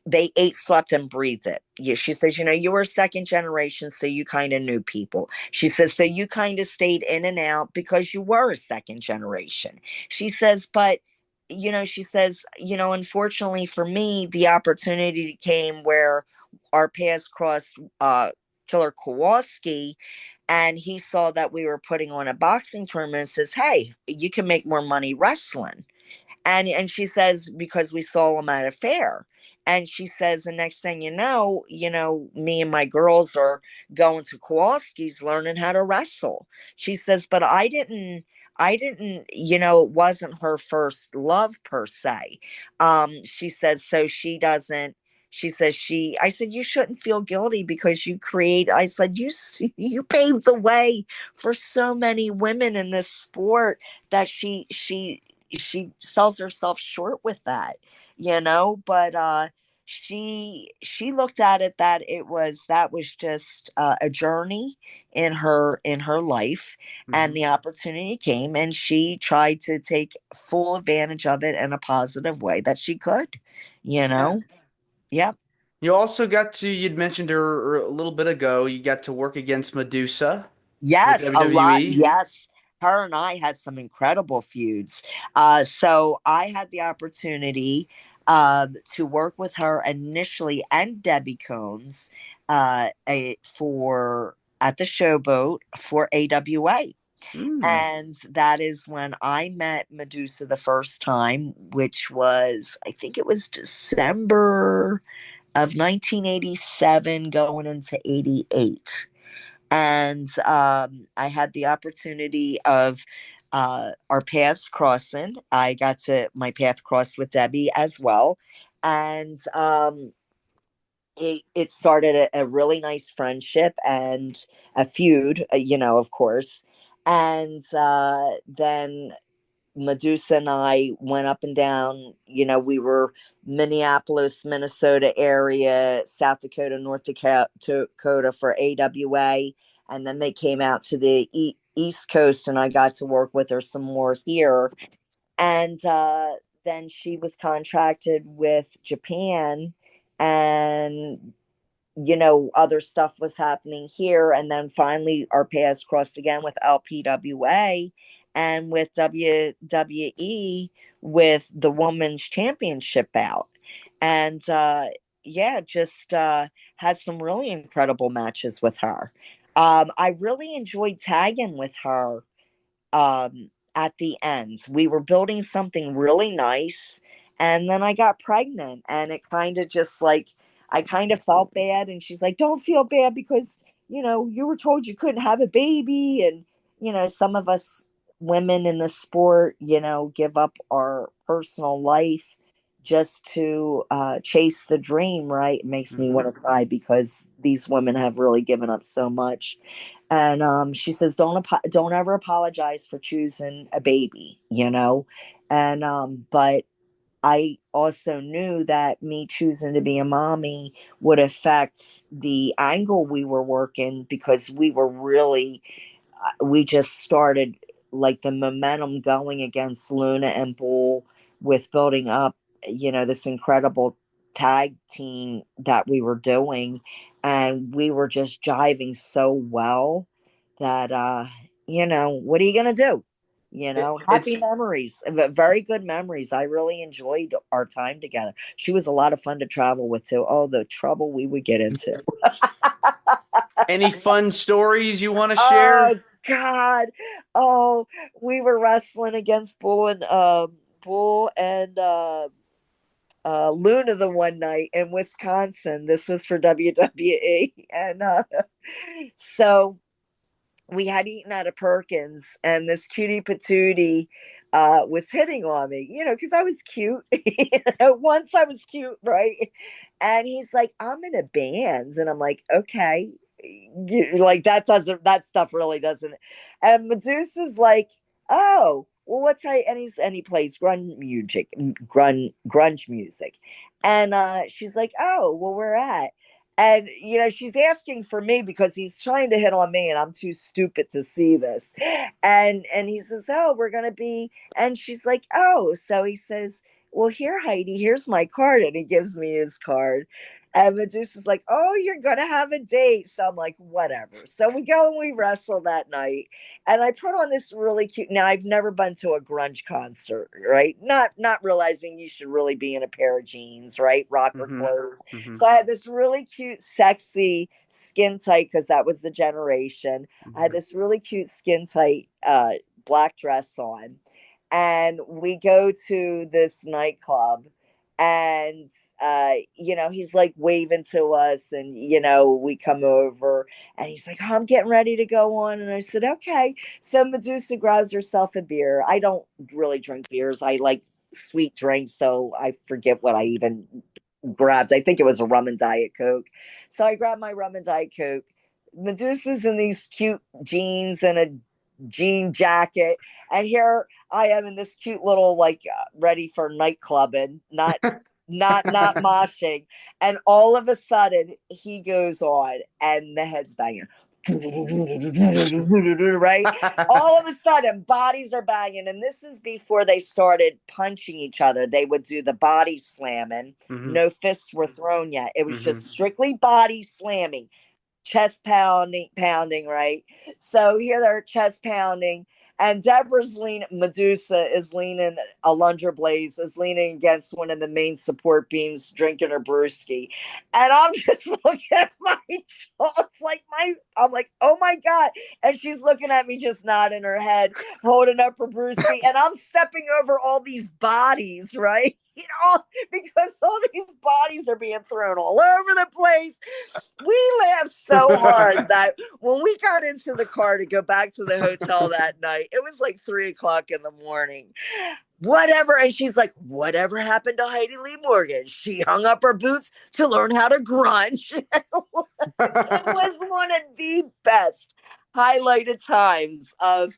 they ate, slept, and breathed it. Yeah, she says, you were second generation, so you kind of knew people. She says, so you kind of stayed in and out because you were a second generation. She says, but she says, unfortunately for me, the opportunity came where our paths crossed. Killer Kowalski, and he saw that we were putting on a boxing tournament and says, hey, you can make more money wrestling. And she says, because we saw him at a fair. And she says, the next thing me and my girls are going to Kowalski's learning how to wrestle. She says, but I didn't, it wasn't her first love per se. She says, so she doesn't, she says I said, you shouldn't feel guilty because I said, you paved the way for so many women in this sport that she sells herself short with but she looked at it that was just a journey in her life, and Hmm. the opportunity came and she tried to take full advantage of it in a positive way that she could you Yeah. know yep. You also got to, you'd mentioned her a little bit ago, you got to work against Medusa with Yes, a lot. WWE. Yes. Her and I had some incredible feuds. So I had the opportunity to work with her initially and Debbie Combs, for at the Showboat for AWA. Mm. And that is when I met Madusa the first time, which was, I think it was December of 1987 going into 88. And I had the opportunity of our paths crossing. I got to my path crossed with Debbie as well. And it started a really nice friendship and a feud, of course. And then Madusa and I went up and down. We were Minneapolis, Minnesota area, South Dakota, North Dakota for AWA. And then they came out to the East Coast, and I got to work with her some more here. And then she was contracted with Japan, and other stuff was happening here. And then finally, our paths crossed again with LPWA and with WWE with the Women's Championship bout. And yeah, just had some really incredible matches with her. I really enjoyed tagging with her at the end. We were building something really nice, and then I got pregnant, and it kind of just like I kind of felt bad, and she's like, "Don't feel bad because you were told you couldn't have a baby," and some of us women in the sport, give up our personal life just to chase the dream. Right? It makes me Hmm. want to cry because these women have really given up so much. And she says, don't ever apologize for choosing a baby, And but I also knew that me choosing to be a mommy would affect the angle we were working, because we just started like the momentum going against Luna and Bull with building up, this incredible tag team that we were doing. And we were just jiving so well that, what are you going to do? Happy It's memories, very good memories. I really enjoyed our time together. She was a lot of fun to travel with, too. Oh, the trouble we would get into. any fun stories you want to Oh share? God! Oh, we were wrestling against Bull and Luna the one night in Wisconsin. This was for WWE, and so we had eaten at a Perkins, and this cutie patootie was hitting on me, because I was cute. Once I was cute, right? And he's like, "I'm in a band," and I'm like, "Okay." Like that stuff really doesn't. And Medusa's like, "Oh, well, and he plays grunge music, and she's like, "Oh, well, we're at." And she's asking for me because he's trying to hit on me, and I'm too stupid to see this. And he says, "Oh, we're gonna be," and she's like, "Oh," so he says, "Well, here, Heidi, here's my card," and he gives me his card. And Medusa's like, "Oh, you're gonna have a date." So I'm like, whatever. So we go and we wrestle that night. And I put on this really cute. Now I've never been to a grunge concert, right? Not realizing you should really be in a pair of jeans, right? Rocker Hmm. clothes. Hmm. So I had this really cute, sexy skin tight, because that was the generation. I had Hmm. this really cute skin tight black dress on. And we go to this nightclub, and he's like waving to us, and we come over, and he's like, "Oh, I'm getting ready to go on," and I said, "Okay." So Medusa grabs herself a beer. I don't really drink beers. I like sweet drinks, so I forget what I even grabbed. I think it was a rum and diet coke. So I grabbed my rum and diet coke. Medusa's in these cute jeans and a jean jacket, and here I am in this cute little like ready for nightclubbing, not moshing. And all of a sudden he goes on, and the head's banging. Right? All of a sudden, bodies are banging. And this is before they started punching each other. They would do the body slamming. Hmm. No fists were thrown yet. It was Hmm. just strictly body slamming, chest pounding, right? So here they're chest pounding. And Medusa is leaning, Alundra Blaze is leaning against one of the main support beams, drinking her brewski. And I'm just looking at my jaws I'm like, oh my God. And she's looking at me, just nodding her head, holding up her brewski. And I'm stepping over all these bodies, right? Because all these bodies are being thrown all over the place. We laughed so hard that when we got into the car to go back to the hotel that night, it was like 3 o'clock in the morning. Whatever. And she's like, whatever happened to Heidi Lee Morgan? She hung up her boots to learn how to grunge. It was one of the best highlighted times of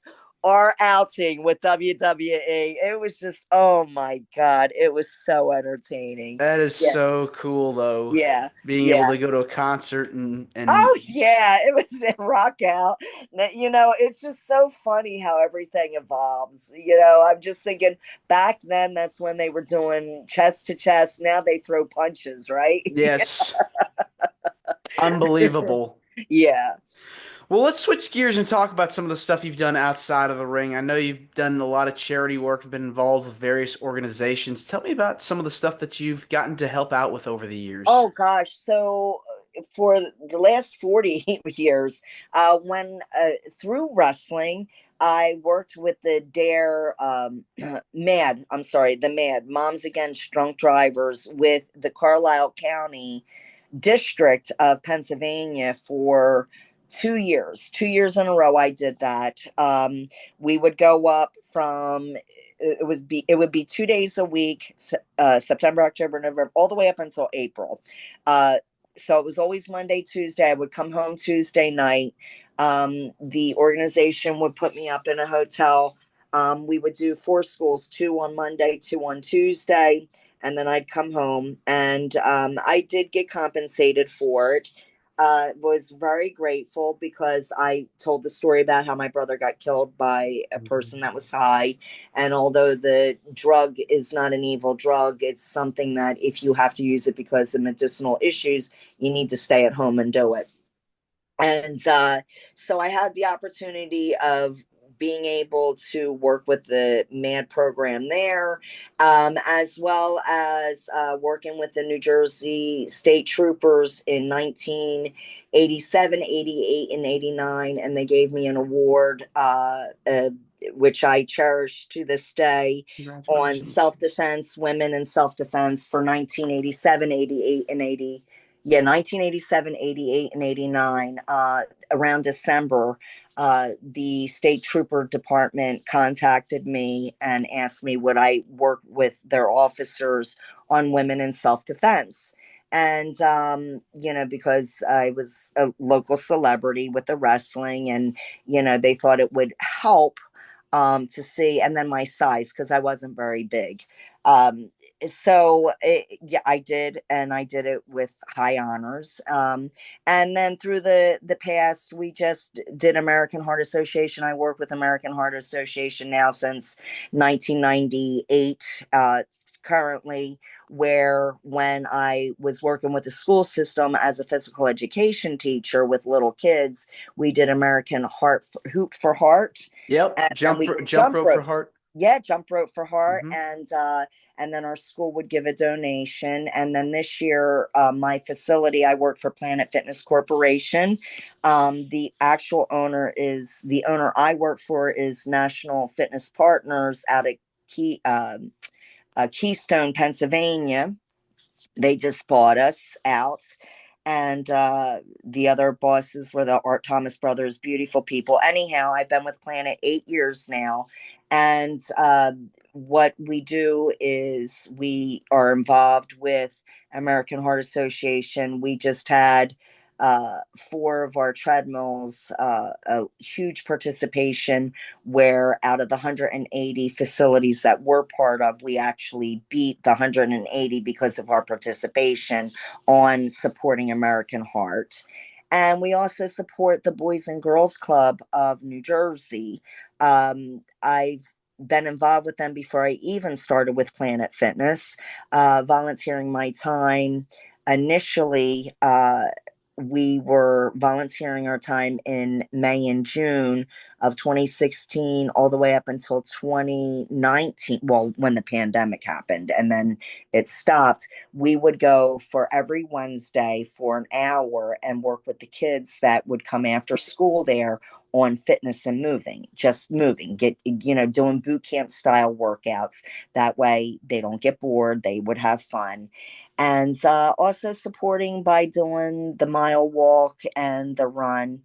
our outing with WWE. It was just, oh my God, it was so entertaining. That is Yeah, so cool, though. yeah, Being able yeah. to go to a concert and Oh yeah, it was a rock out. It's just so funny how everything evolves. I'm just thinking back then that's when they were doing chest to chest. Now they throw punches, right? yes, unbelievable. Yeah. Well, let's switch gears and talk about some of the stuff you've done outside of the ring. I know you've done a lot of charity work, been involved with various organizations. Tell me about some of the stuff that you've gotten to help out with over the years. Oh gosh. So for the last 40 years, when through wrestling, I worked with the Dare the MAD Moms Against Drunk Drivers with the Carlisle County District of Pennsylvania for 2 years. 2 years in a row, I did that. We would go up from it would be 2 days a week, September, October, November, all the way up until April. Uh, so it was always Monday, Tuesday. I would come home Tuesday night. The organization would put me up in a hotel. We would do 4 schools, two on Monday, two on Tuesday, and then I'd come home, and I did get compensated for it. Was very grateful because I told the story about how my brother got killed by a person that was high. And although the drug is not an evil drug, it's something that if you have to use it because of medicinal issues, you need to stay at home and do it. And so I had the opportunity of being able to work with the MAD program there, as well as working with the New Jersey State Troopers in 1987, 88, and 89. And they gave me an award, which I cherish to this day, on Congratulations. self-defense, women in self-defense for 1987, 88, and 80. Yeah, 1987, 88, and 89. Around December, the state trooper department contacted me and asked me would I work with their officers on women in self-defense. And because I was a local celebrity with the wrestling, and they thought it would help to see, and then my size, because I wasn't very big. um, yeah, I did, and I did it with high honors. And then through the past, we just did American Heart Association. I work with American Heart Association now since 1998. Currently, where when I was working with the school system as a physical education teacher with little kids, we did American Heart Hoop for Heart, Yep, and then we did jump jump rope for ropes. heart. Yeah, jump rope for heart. Hmm. And then our school would give a donation. And then this year, my facility, I work for Planet Fitness Corporation. The owner I work for is National Fitness Partners out of Keystone, Pennsylvania. They just bought us out. And the other bosses were the Art Thomas brothers, beautiful people. Anyhow, I've been with Planet 8 years now. And what we do is we are involved with American Heart Association. We just had four of our treadmills, a huge participation, where out of the 180 facilities that we're part of, we actually beat the 180 because of our participation on supporting American Heart. And we also support the Boys and Girls Club of New Jersey. I've been involved with them before I even started with Planet Fitness, volunteering my time initially. we were volunteering our time in May and June of 2016, all the way up until 2019. Well, when the pandemic happened and then it stopped, we would go for every Wednesday for an hour and work with the kids that would come after school there on fitness and moving, just moving, doing boot camp style workouts. That way they don't get bored, they would have fun. And also supporting by doing the mile walk and the run.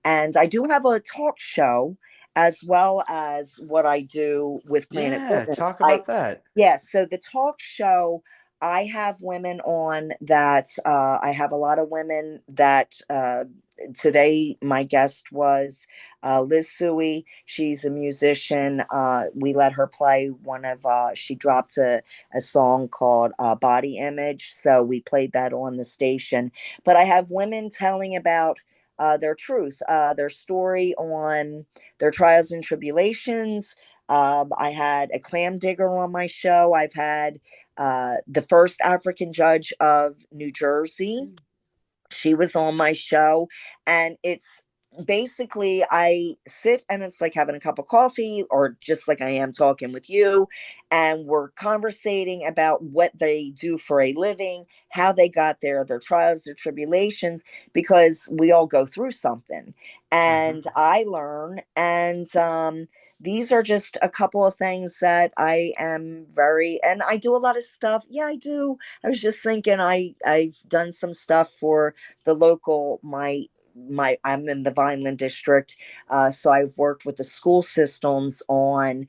And I do have a talk show as well as what I do with Planet Yeah, Fitness. talk about that. Yeah, so the talk show, I have women on that. I have a lot of women that today my guest was Liz Suey. She's a musician. We let her play she dropped a song called Body Image. So we played that on the station. But I have women telling about their truth, their story on their trials and tribulations. I had a clam digger on my show. I've had the first African judge of New Jersey. She was on my show, and it's basically I sit and it's like having a cup of coffee or just like I am talking with you, and we're conversating about what they do for a living, how they got there, their trials, their tribulations, because we all go through something. And Hmm. I learn, and these are just a couple of things that I am very, and I do a lot of stuff. Yeah, I do. I was just thinking I've done some stuff for the local my I'm in the Vineland district, so I've worked with the school systems on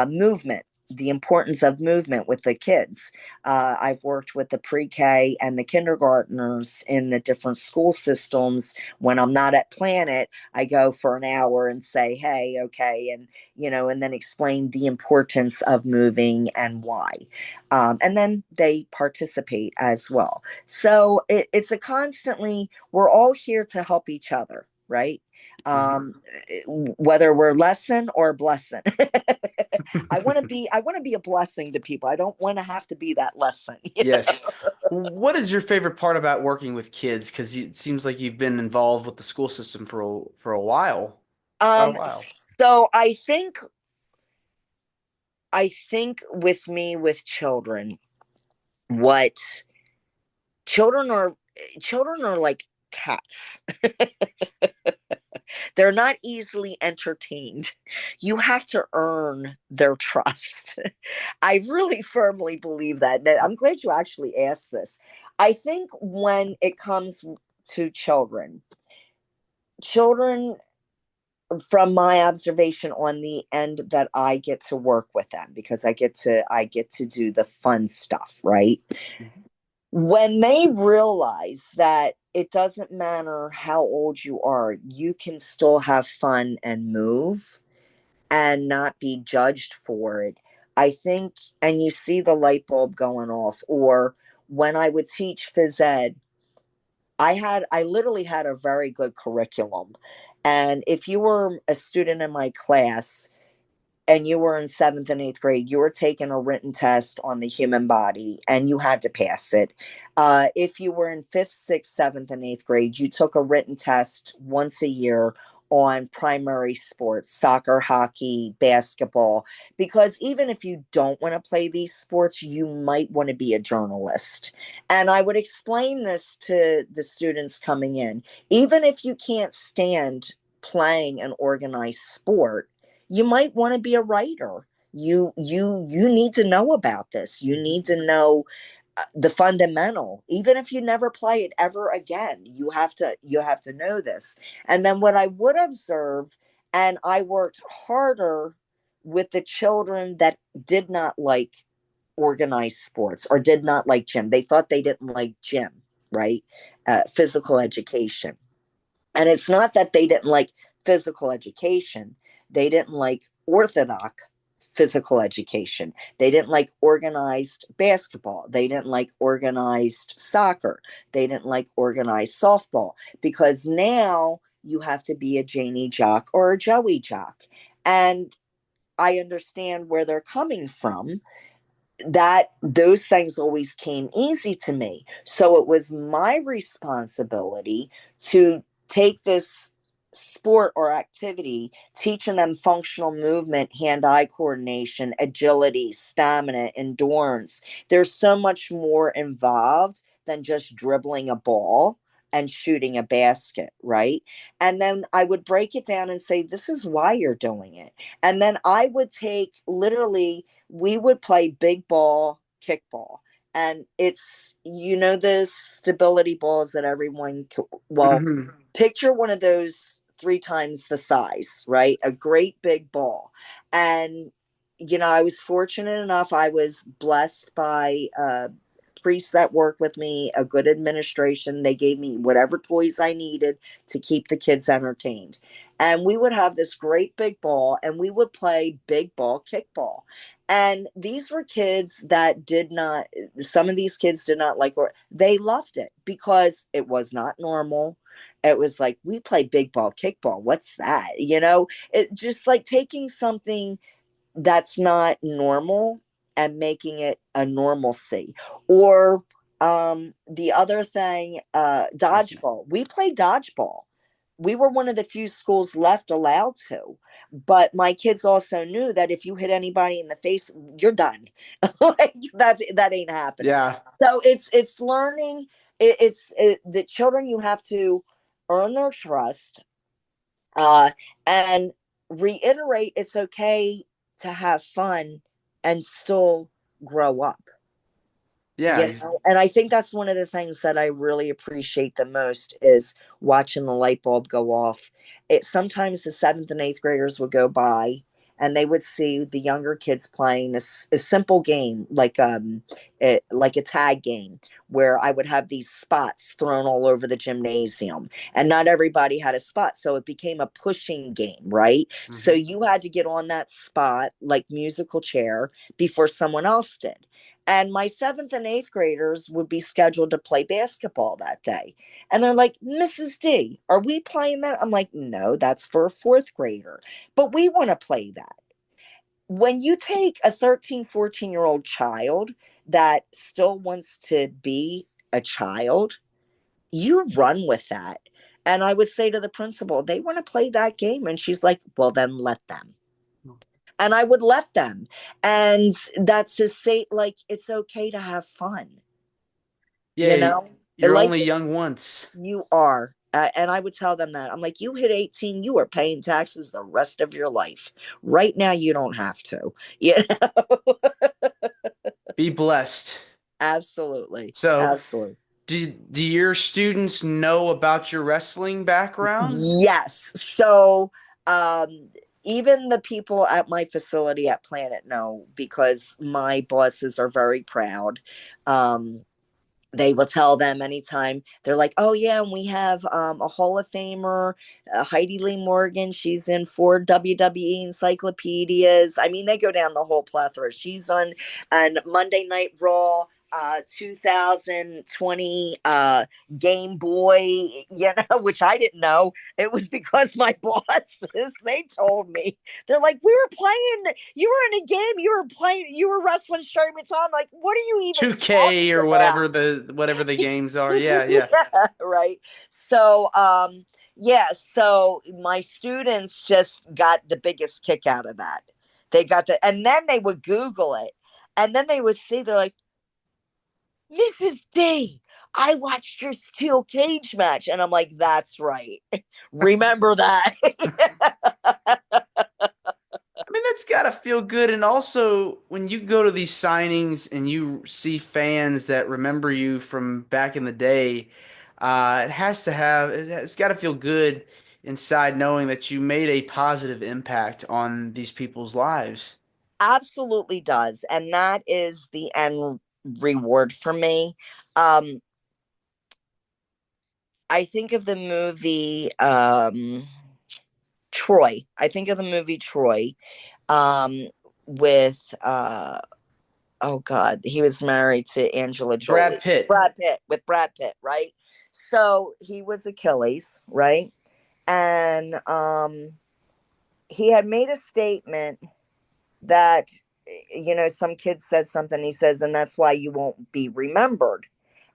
movement, the importance of movement with the kids. I've worked with the pre-K and the kindergartners in the different school systems. When I'm not at Planet, I go for an hour and say, hey, okay, and and then explain the importance of moving and why. And then they participate as well. So it's a constantly, we're all here to help each other, right? Hmm. Whether we're lesson or blessing. I want to be a blessing to people. I don't want to have to be that lesson. Yes. What is your favorite part about working with kids? Because it seems like you've been involved with the school system for a while, quite a Um, while. so I think with me with children, what children are children are like cats. They're not easily entertained. You have to earn their trust. I really firmly believe that. I'm glad you actually asked this. I think when it comes to children, from my observation on the end that I get to work with them because I get to do the fun stuff, right? Mhm. When they realize that it doesn't matter how old you are, you can still have fun and move and not be judged for it. I think, and you see the light bulb going off. Or when I would teach phys ed, I literally had a very good curriculum. And if you were a student in my class, and you were in seventh and eighth grade, you were taking a written test on the human body and you had to pass it. If you were in fifth, sixth, seventh, and eighth grade, you took a written test once a year on primary sports, soccer, hockey, basketball, because even if you don't want to play these sports, you might want to be a journalist. And I would explain this to the students coming in. Even if you can't stand playing an organized sport, you might want to be a writer. You need to know about this. You need to know the fundamental. Even if you never play it ever again, you have to know this. And then what I would observe, and I worked harder with the children that did not like organized sports or did not like gym. They thought they didn't like gym, right? Physical education. And it's not that they didn't like physical education, they didn't like orthodox physical education. They didn't like organized basketball. They didn't like organized soccer. They didn't like organized softball because now you have to be a Janie jock or a Joey jock. And I understand where they're coming from. that those things always came easy to me. So it was my responsibility to take this sport or activity, teaching them functional movement, hand-eye coordination, agility, stamina, endurance. There's so much more involved than just dribbling a ball and shooting a basket, right? And then I would break it down and say, this is why you're doing it. And then I would take literally, we would play big ball, kickball. And it's, the stability balls that everyone, well, Hmm. picture one of those three times the size, right? A great big ball. And, I was fortunate enough, I was blessed by priests that work with me, a good administration. They gave me whatever toys I needed to keep the kids entertained. And we would have this great big ball and we would play big ball kickball. And these were kids that did not, some of these kids did not like, or they loved it because it was not normal. It was like, we play big ball kickball. What's that? It just like taking something that's not normal and making it a normalcy. Or the other thing, Thank you. dodgeball. We play dodgeball. We were one of the few schools left allowed to, but my kids also knew that if you hit anybody in the face, you're done. Like, that ain't happening. Yeah. So it's learning. The children, you have to earn their trust, uh, and reiterate it's okay to have fun and still grow up. Yeah. And I think that's one of the things that I really appreciate the most is watching the light bulb go off. It sometimes the seventh and eighth graders would go by and they would see the younger kids playing a simple game like a tag game where I would have these spots thrown all over the gymnasium, and not everybody had a spot, so it became a pushing game, right? So Hmm. you had to get on that spot like musical chair before someone else did. And my seventh and eighth graders would be scheduled to play basketball that day. And they're like, Mrs. D, are we playing that? I'm like, no, that's for a fourth grader. But we want to play that. When you take a 13, 14-year-old child that still wants to be a child, you run with that. And I would say to the principal, they want to play that game. And she's like, well, then let them. And I would let them. And that's to say, like, it's okay to have fun, you Yeah. know? You're Life only is, young once. you are. And I would tell them that. I'm like, you hit 18, you are paying taxes the rest of your life. Right now, you don't have to. Yeah, Be blessed. absolutely. So, Absolutely. do your students know about your wrestling background? Yes. So, um, even the people at my facility at Planet know because my bosses are very proud. Um, they will tell them anytime they're like, oh yeah, and we have a Hall of Famer, Heidi Lee Morgan. She's in 4 WWE encyclopedias. I mean, they go down the whole plethora. She's on Monday Night Raw, 2020 Game Boy, which I didn't know. It was because my bosses, they told me. They're like, we were playing, you were in a game, you were wrestling Sherman Tom. Like, what are you even 2K talking or about? whatever the games are. Yeah, yeah. Yeah, right. So, so my students just got the biggest kick out of that. They got the, and then they would Google it, and then they would see, they're like, Mrs. D, I watched your steel cage match. And I'm like, that's right. Remember that. I mean, that's gotta feel good. And also, when you go to these signings and you see fans that remember you from back in the day, it's gotta feel good inside knowing that you made a positive impact on these people's lives. Absolutely does. And that is the end reward for me. Um, I think of the movie Troy. I think of the movie Troy um, with oh God, he was married to Angela Brad Jolie. Pitt. Brad Pitt, with Brad Pitt, right? So he was Achilles, right? And he had made a statement that some kid said something, he says, and that's why you won't be remembered.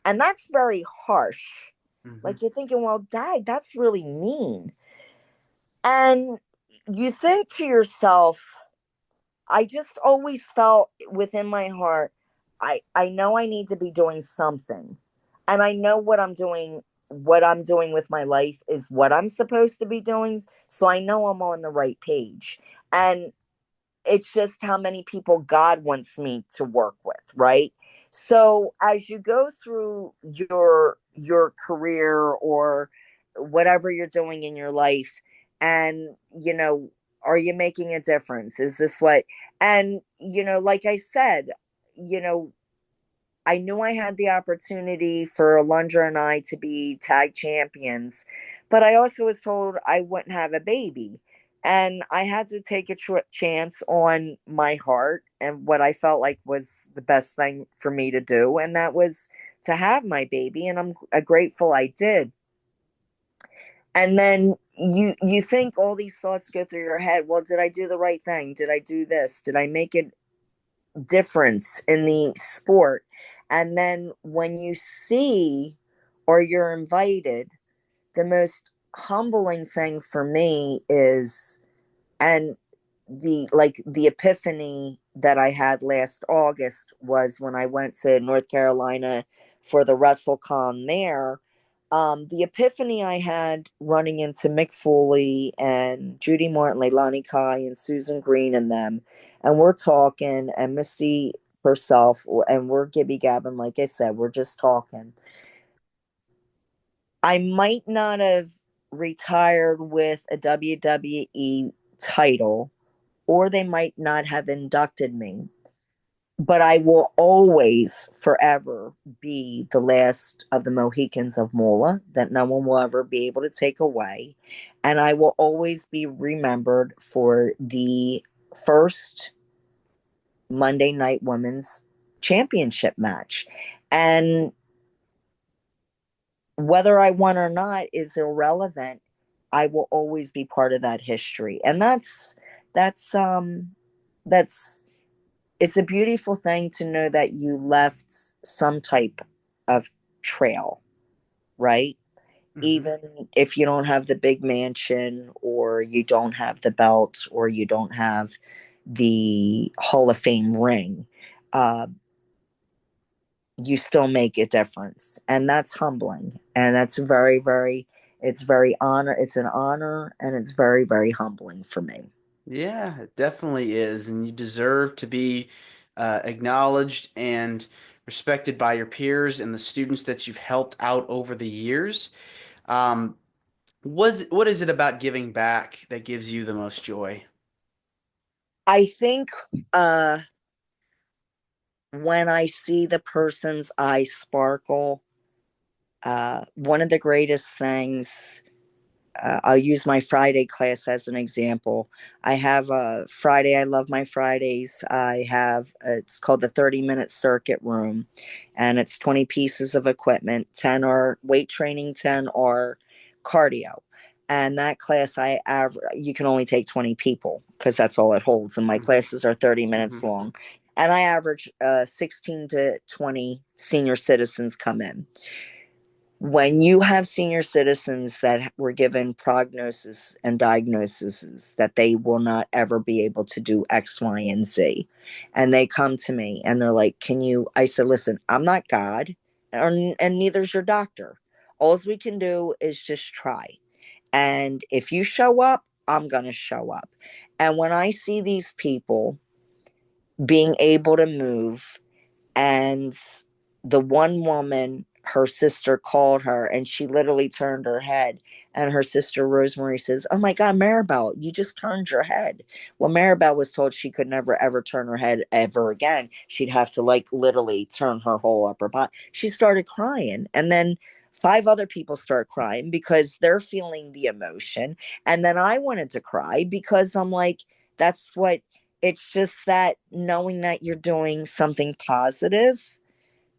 And that's very harsh. Hmm. Like you're thinking, well, Dad, that's really mean. And you think to yourself, I just always felt within my heart, I know I need to be doing something. And I know what I'm doing with my life is what I'm supposed to be doing. So I know I'm on the right page. And it's just how many people God wants me to work with, right? So as you go through your career or whatever you're doing in your life, and are you making a difference? Is this what? And like I said, you know I knew I had the opportunity for Alundra and I to be tag champions, but I also was told I wouldn't have a baby. And I had to take a chance on my heart and what I felt like was the best thing for me to do. And that was to have my baby. And I'm grateful I did. And then you think all these thoughts go through your head. Well, did I do the right thing? Did I do this? Did I make it difference in the sport? And then when you see or you're invited, the most humbling thing for me is, and the epiphany that I had last August was when I went to North Carolina for the WrestleCon there. The epiphany I had running into Mick Foley and Judy Martin, Leilani Kai, and Susan Green and them, and we're talking, and Misty herself, and we're gibby gabbing, like I said, we're just talking. I might not have retired with a WWE title, or they might not have inducted me. But I will always, forever be the last of the Mohicans of Mola that no one will ever be able to take away. And I will always be remembered for the first Monday Night Women's Championship match. And whether I won or not is irrelevant. I will always be part of that history. And that's it's a beautiful thing to know that you left some type of trail, right? Hmm. Even if you don't have the big mansion, or you don't have the belt, or you don't have the Hall of Fame ring, uh, you still make a difference. And that's humbling. And that's very, very, it's an honor, and it's very, very humbling for me. Yeah, it definitely is. And you deserve to be acknowledged and respected by your peers and the students that you've helped out over the years. Um, what is it about giving back that gives you the most joy? I think uh, when I see the person's eyes sparkle, one of the greatest things, I'll use my Friday class as an example. I have a Friday, I love my Fridays. I have, it's called the 30-minute circuit room, and it's 20 pieces of equipment. 10 are weight training, 10 are cardio. And that class, you can only take 20 people because that's all it holds. And my Hmm. classes are 30 minutes Hmm. long. And I average 16 to 20 senior citizens come in. When you have senior citizens that were given prognosis and diagnoses that they will not ever be able to do X, Y, and Z, and they come to me and they're like, "Can you?" I said, "Listen, I'm not God, and neither's your doctor. All we can do is just try. And if you show up, I'm going to show up." And when I see these people being able to move, and the one woman, her sister called her, and she literally turned her head, and her sister Rosemary says, "Oh my God, Maribel, you just turned your head." Well, Maribel was told she could never ever turn her head ever again. She'd have to like literally turn her whole upper body. She started crying, and then five other people start crying because they're feeling the emotion. And then I wanted to cry because I'm like, that's what, it's just that knowing that you're doing something positive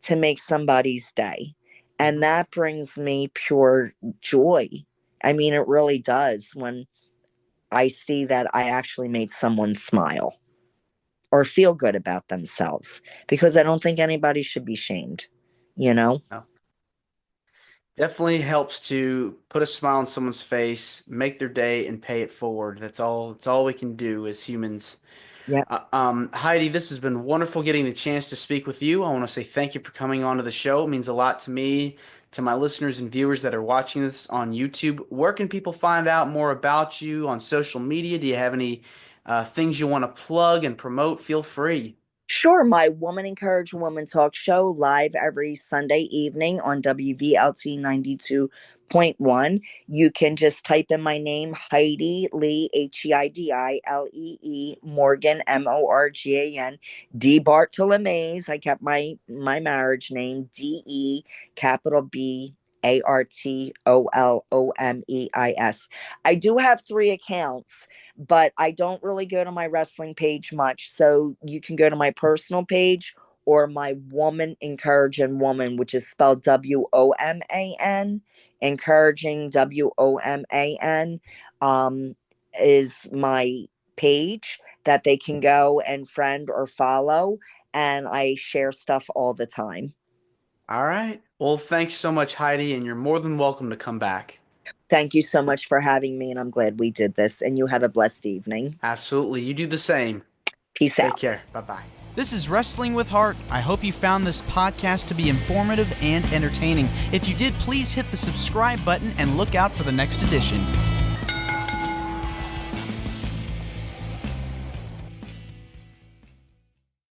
to make somebody's day. And Hmm. that brings me pure joy. I mean, it really does when I see that I actually made someone smile or feel good about themselves, because I don't think anybody should be shamed, you know? No. Definitely helps to put a smile on someone's face, make their day, and pay it forward. That's all we can do as humans. Yeah. Heidi, this has been wonderful getting the chance to speak with you. I want to say thank you for coming on to the show. It means a lot to me, to my listeners and viewers that are watching this on YouTube. Where can people find out more about you on social media? Do you have any things you want to plug and promote? Feel free. Sure, my Woman Encourage Woman talk show live every Sunday evening on WVLT 92.1. You can just type in my name, Heidi Lee, Heidi Morgan, Morgan, D Bartolomeus. I kept my marriage name, DE capital Bartolomeis. I do have 3 accounts, but I don't really go to my wrestling page much. So you can go to my personal page or my Woman Encouraging Woman, which is spelled WOMAN, encouraging WOMAN, is my page that they can go and friend or follow. And I share stuff all the time. All right. Well, thanks so much, Heidi, and you're more than welcome to come back. Thank you so much for having me, and I'm glad we did this. And you have a blessed evening. Absolutely. You do the same. Peace Take out. care. Bye-bye. This is Wrestling with Heart. I hope you found this podcast to be informative and entertaining. If you did, please hit the subscribe button and look out for the next edition.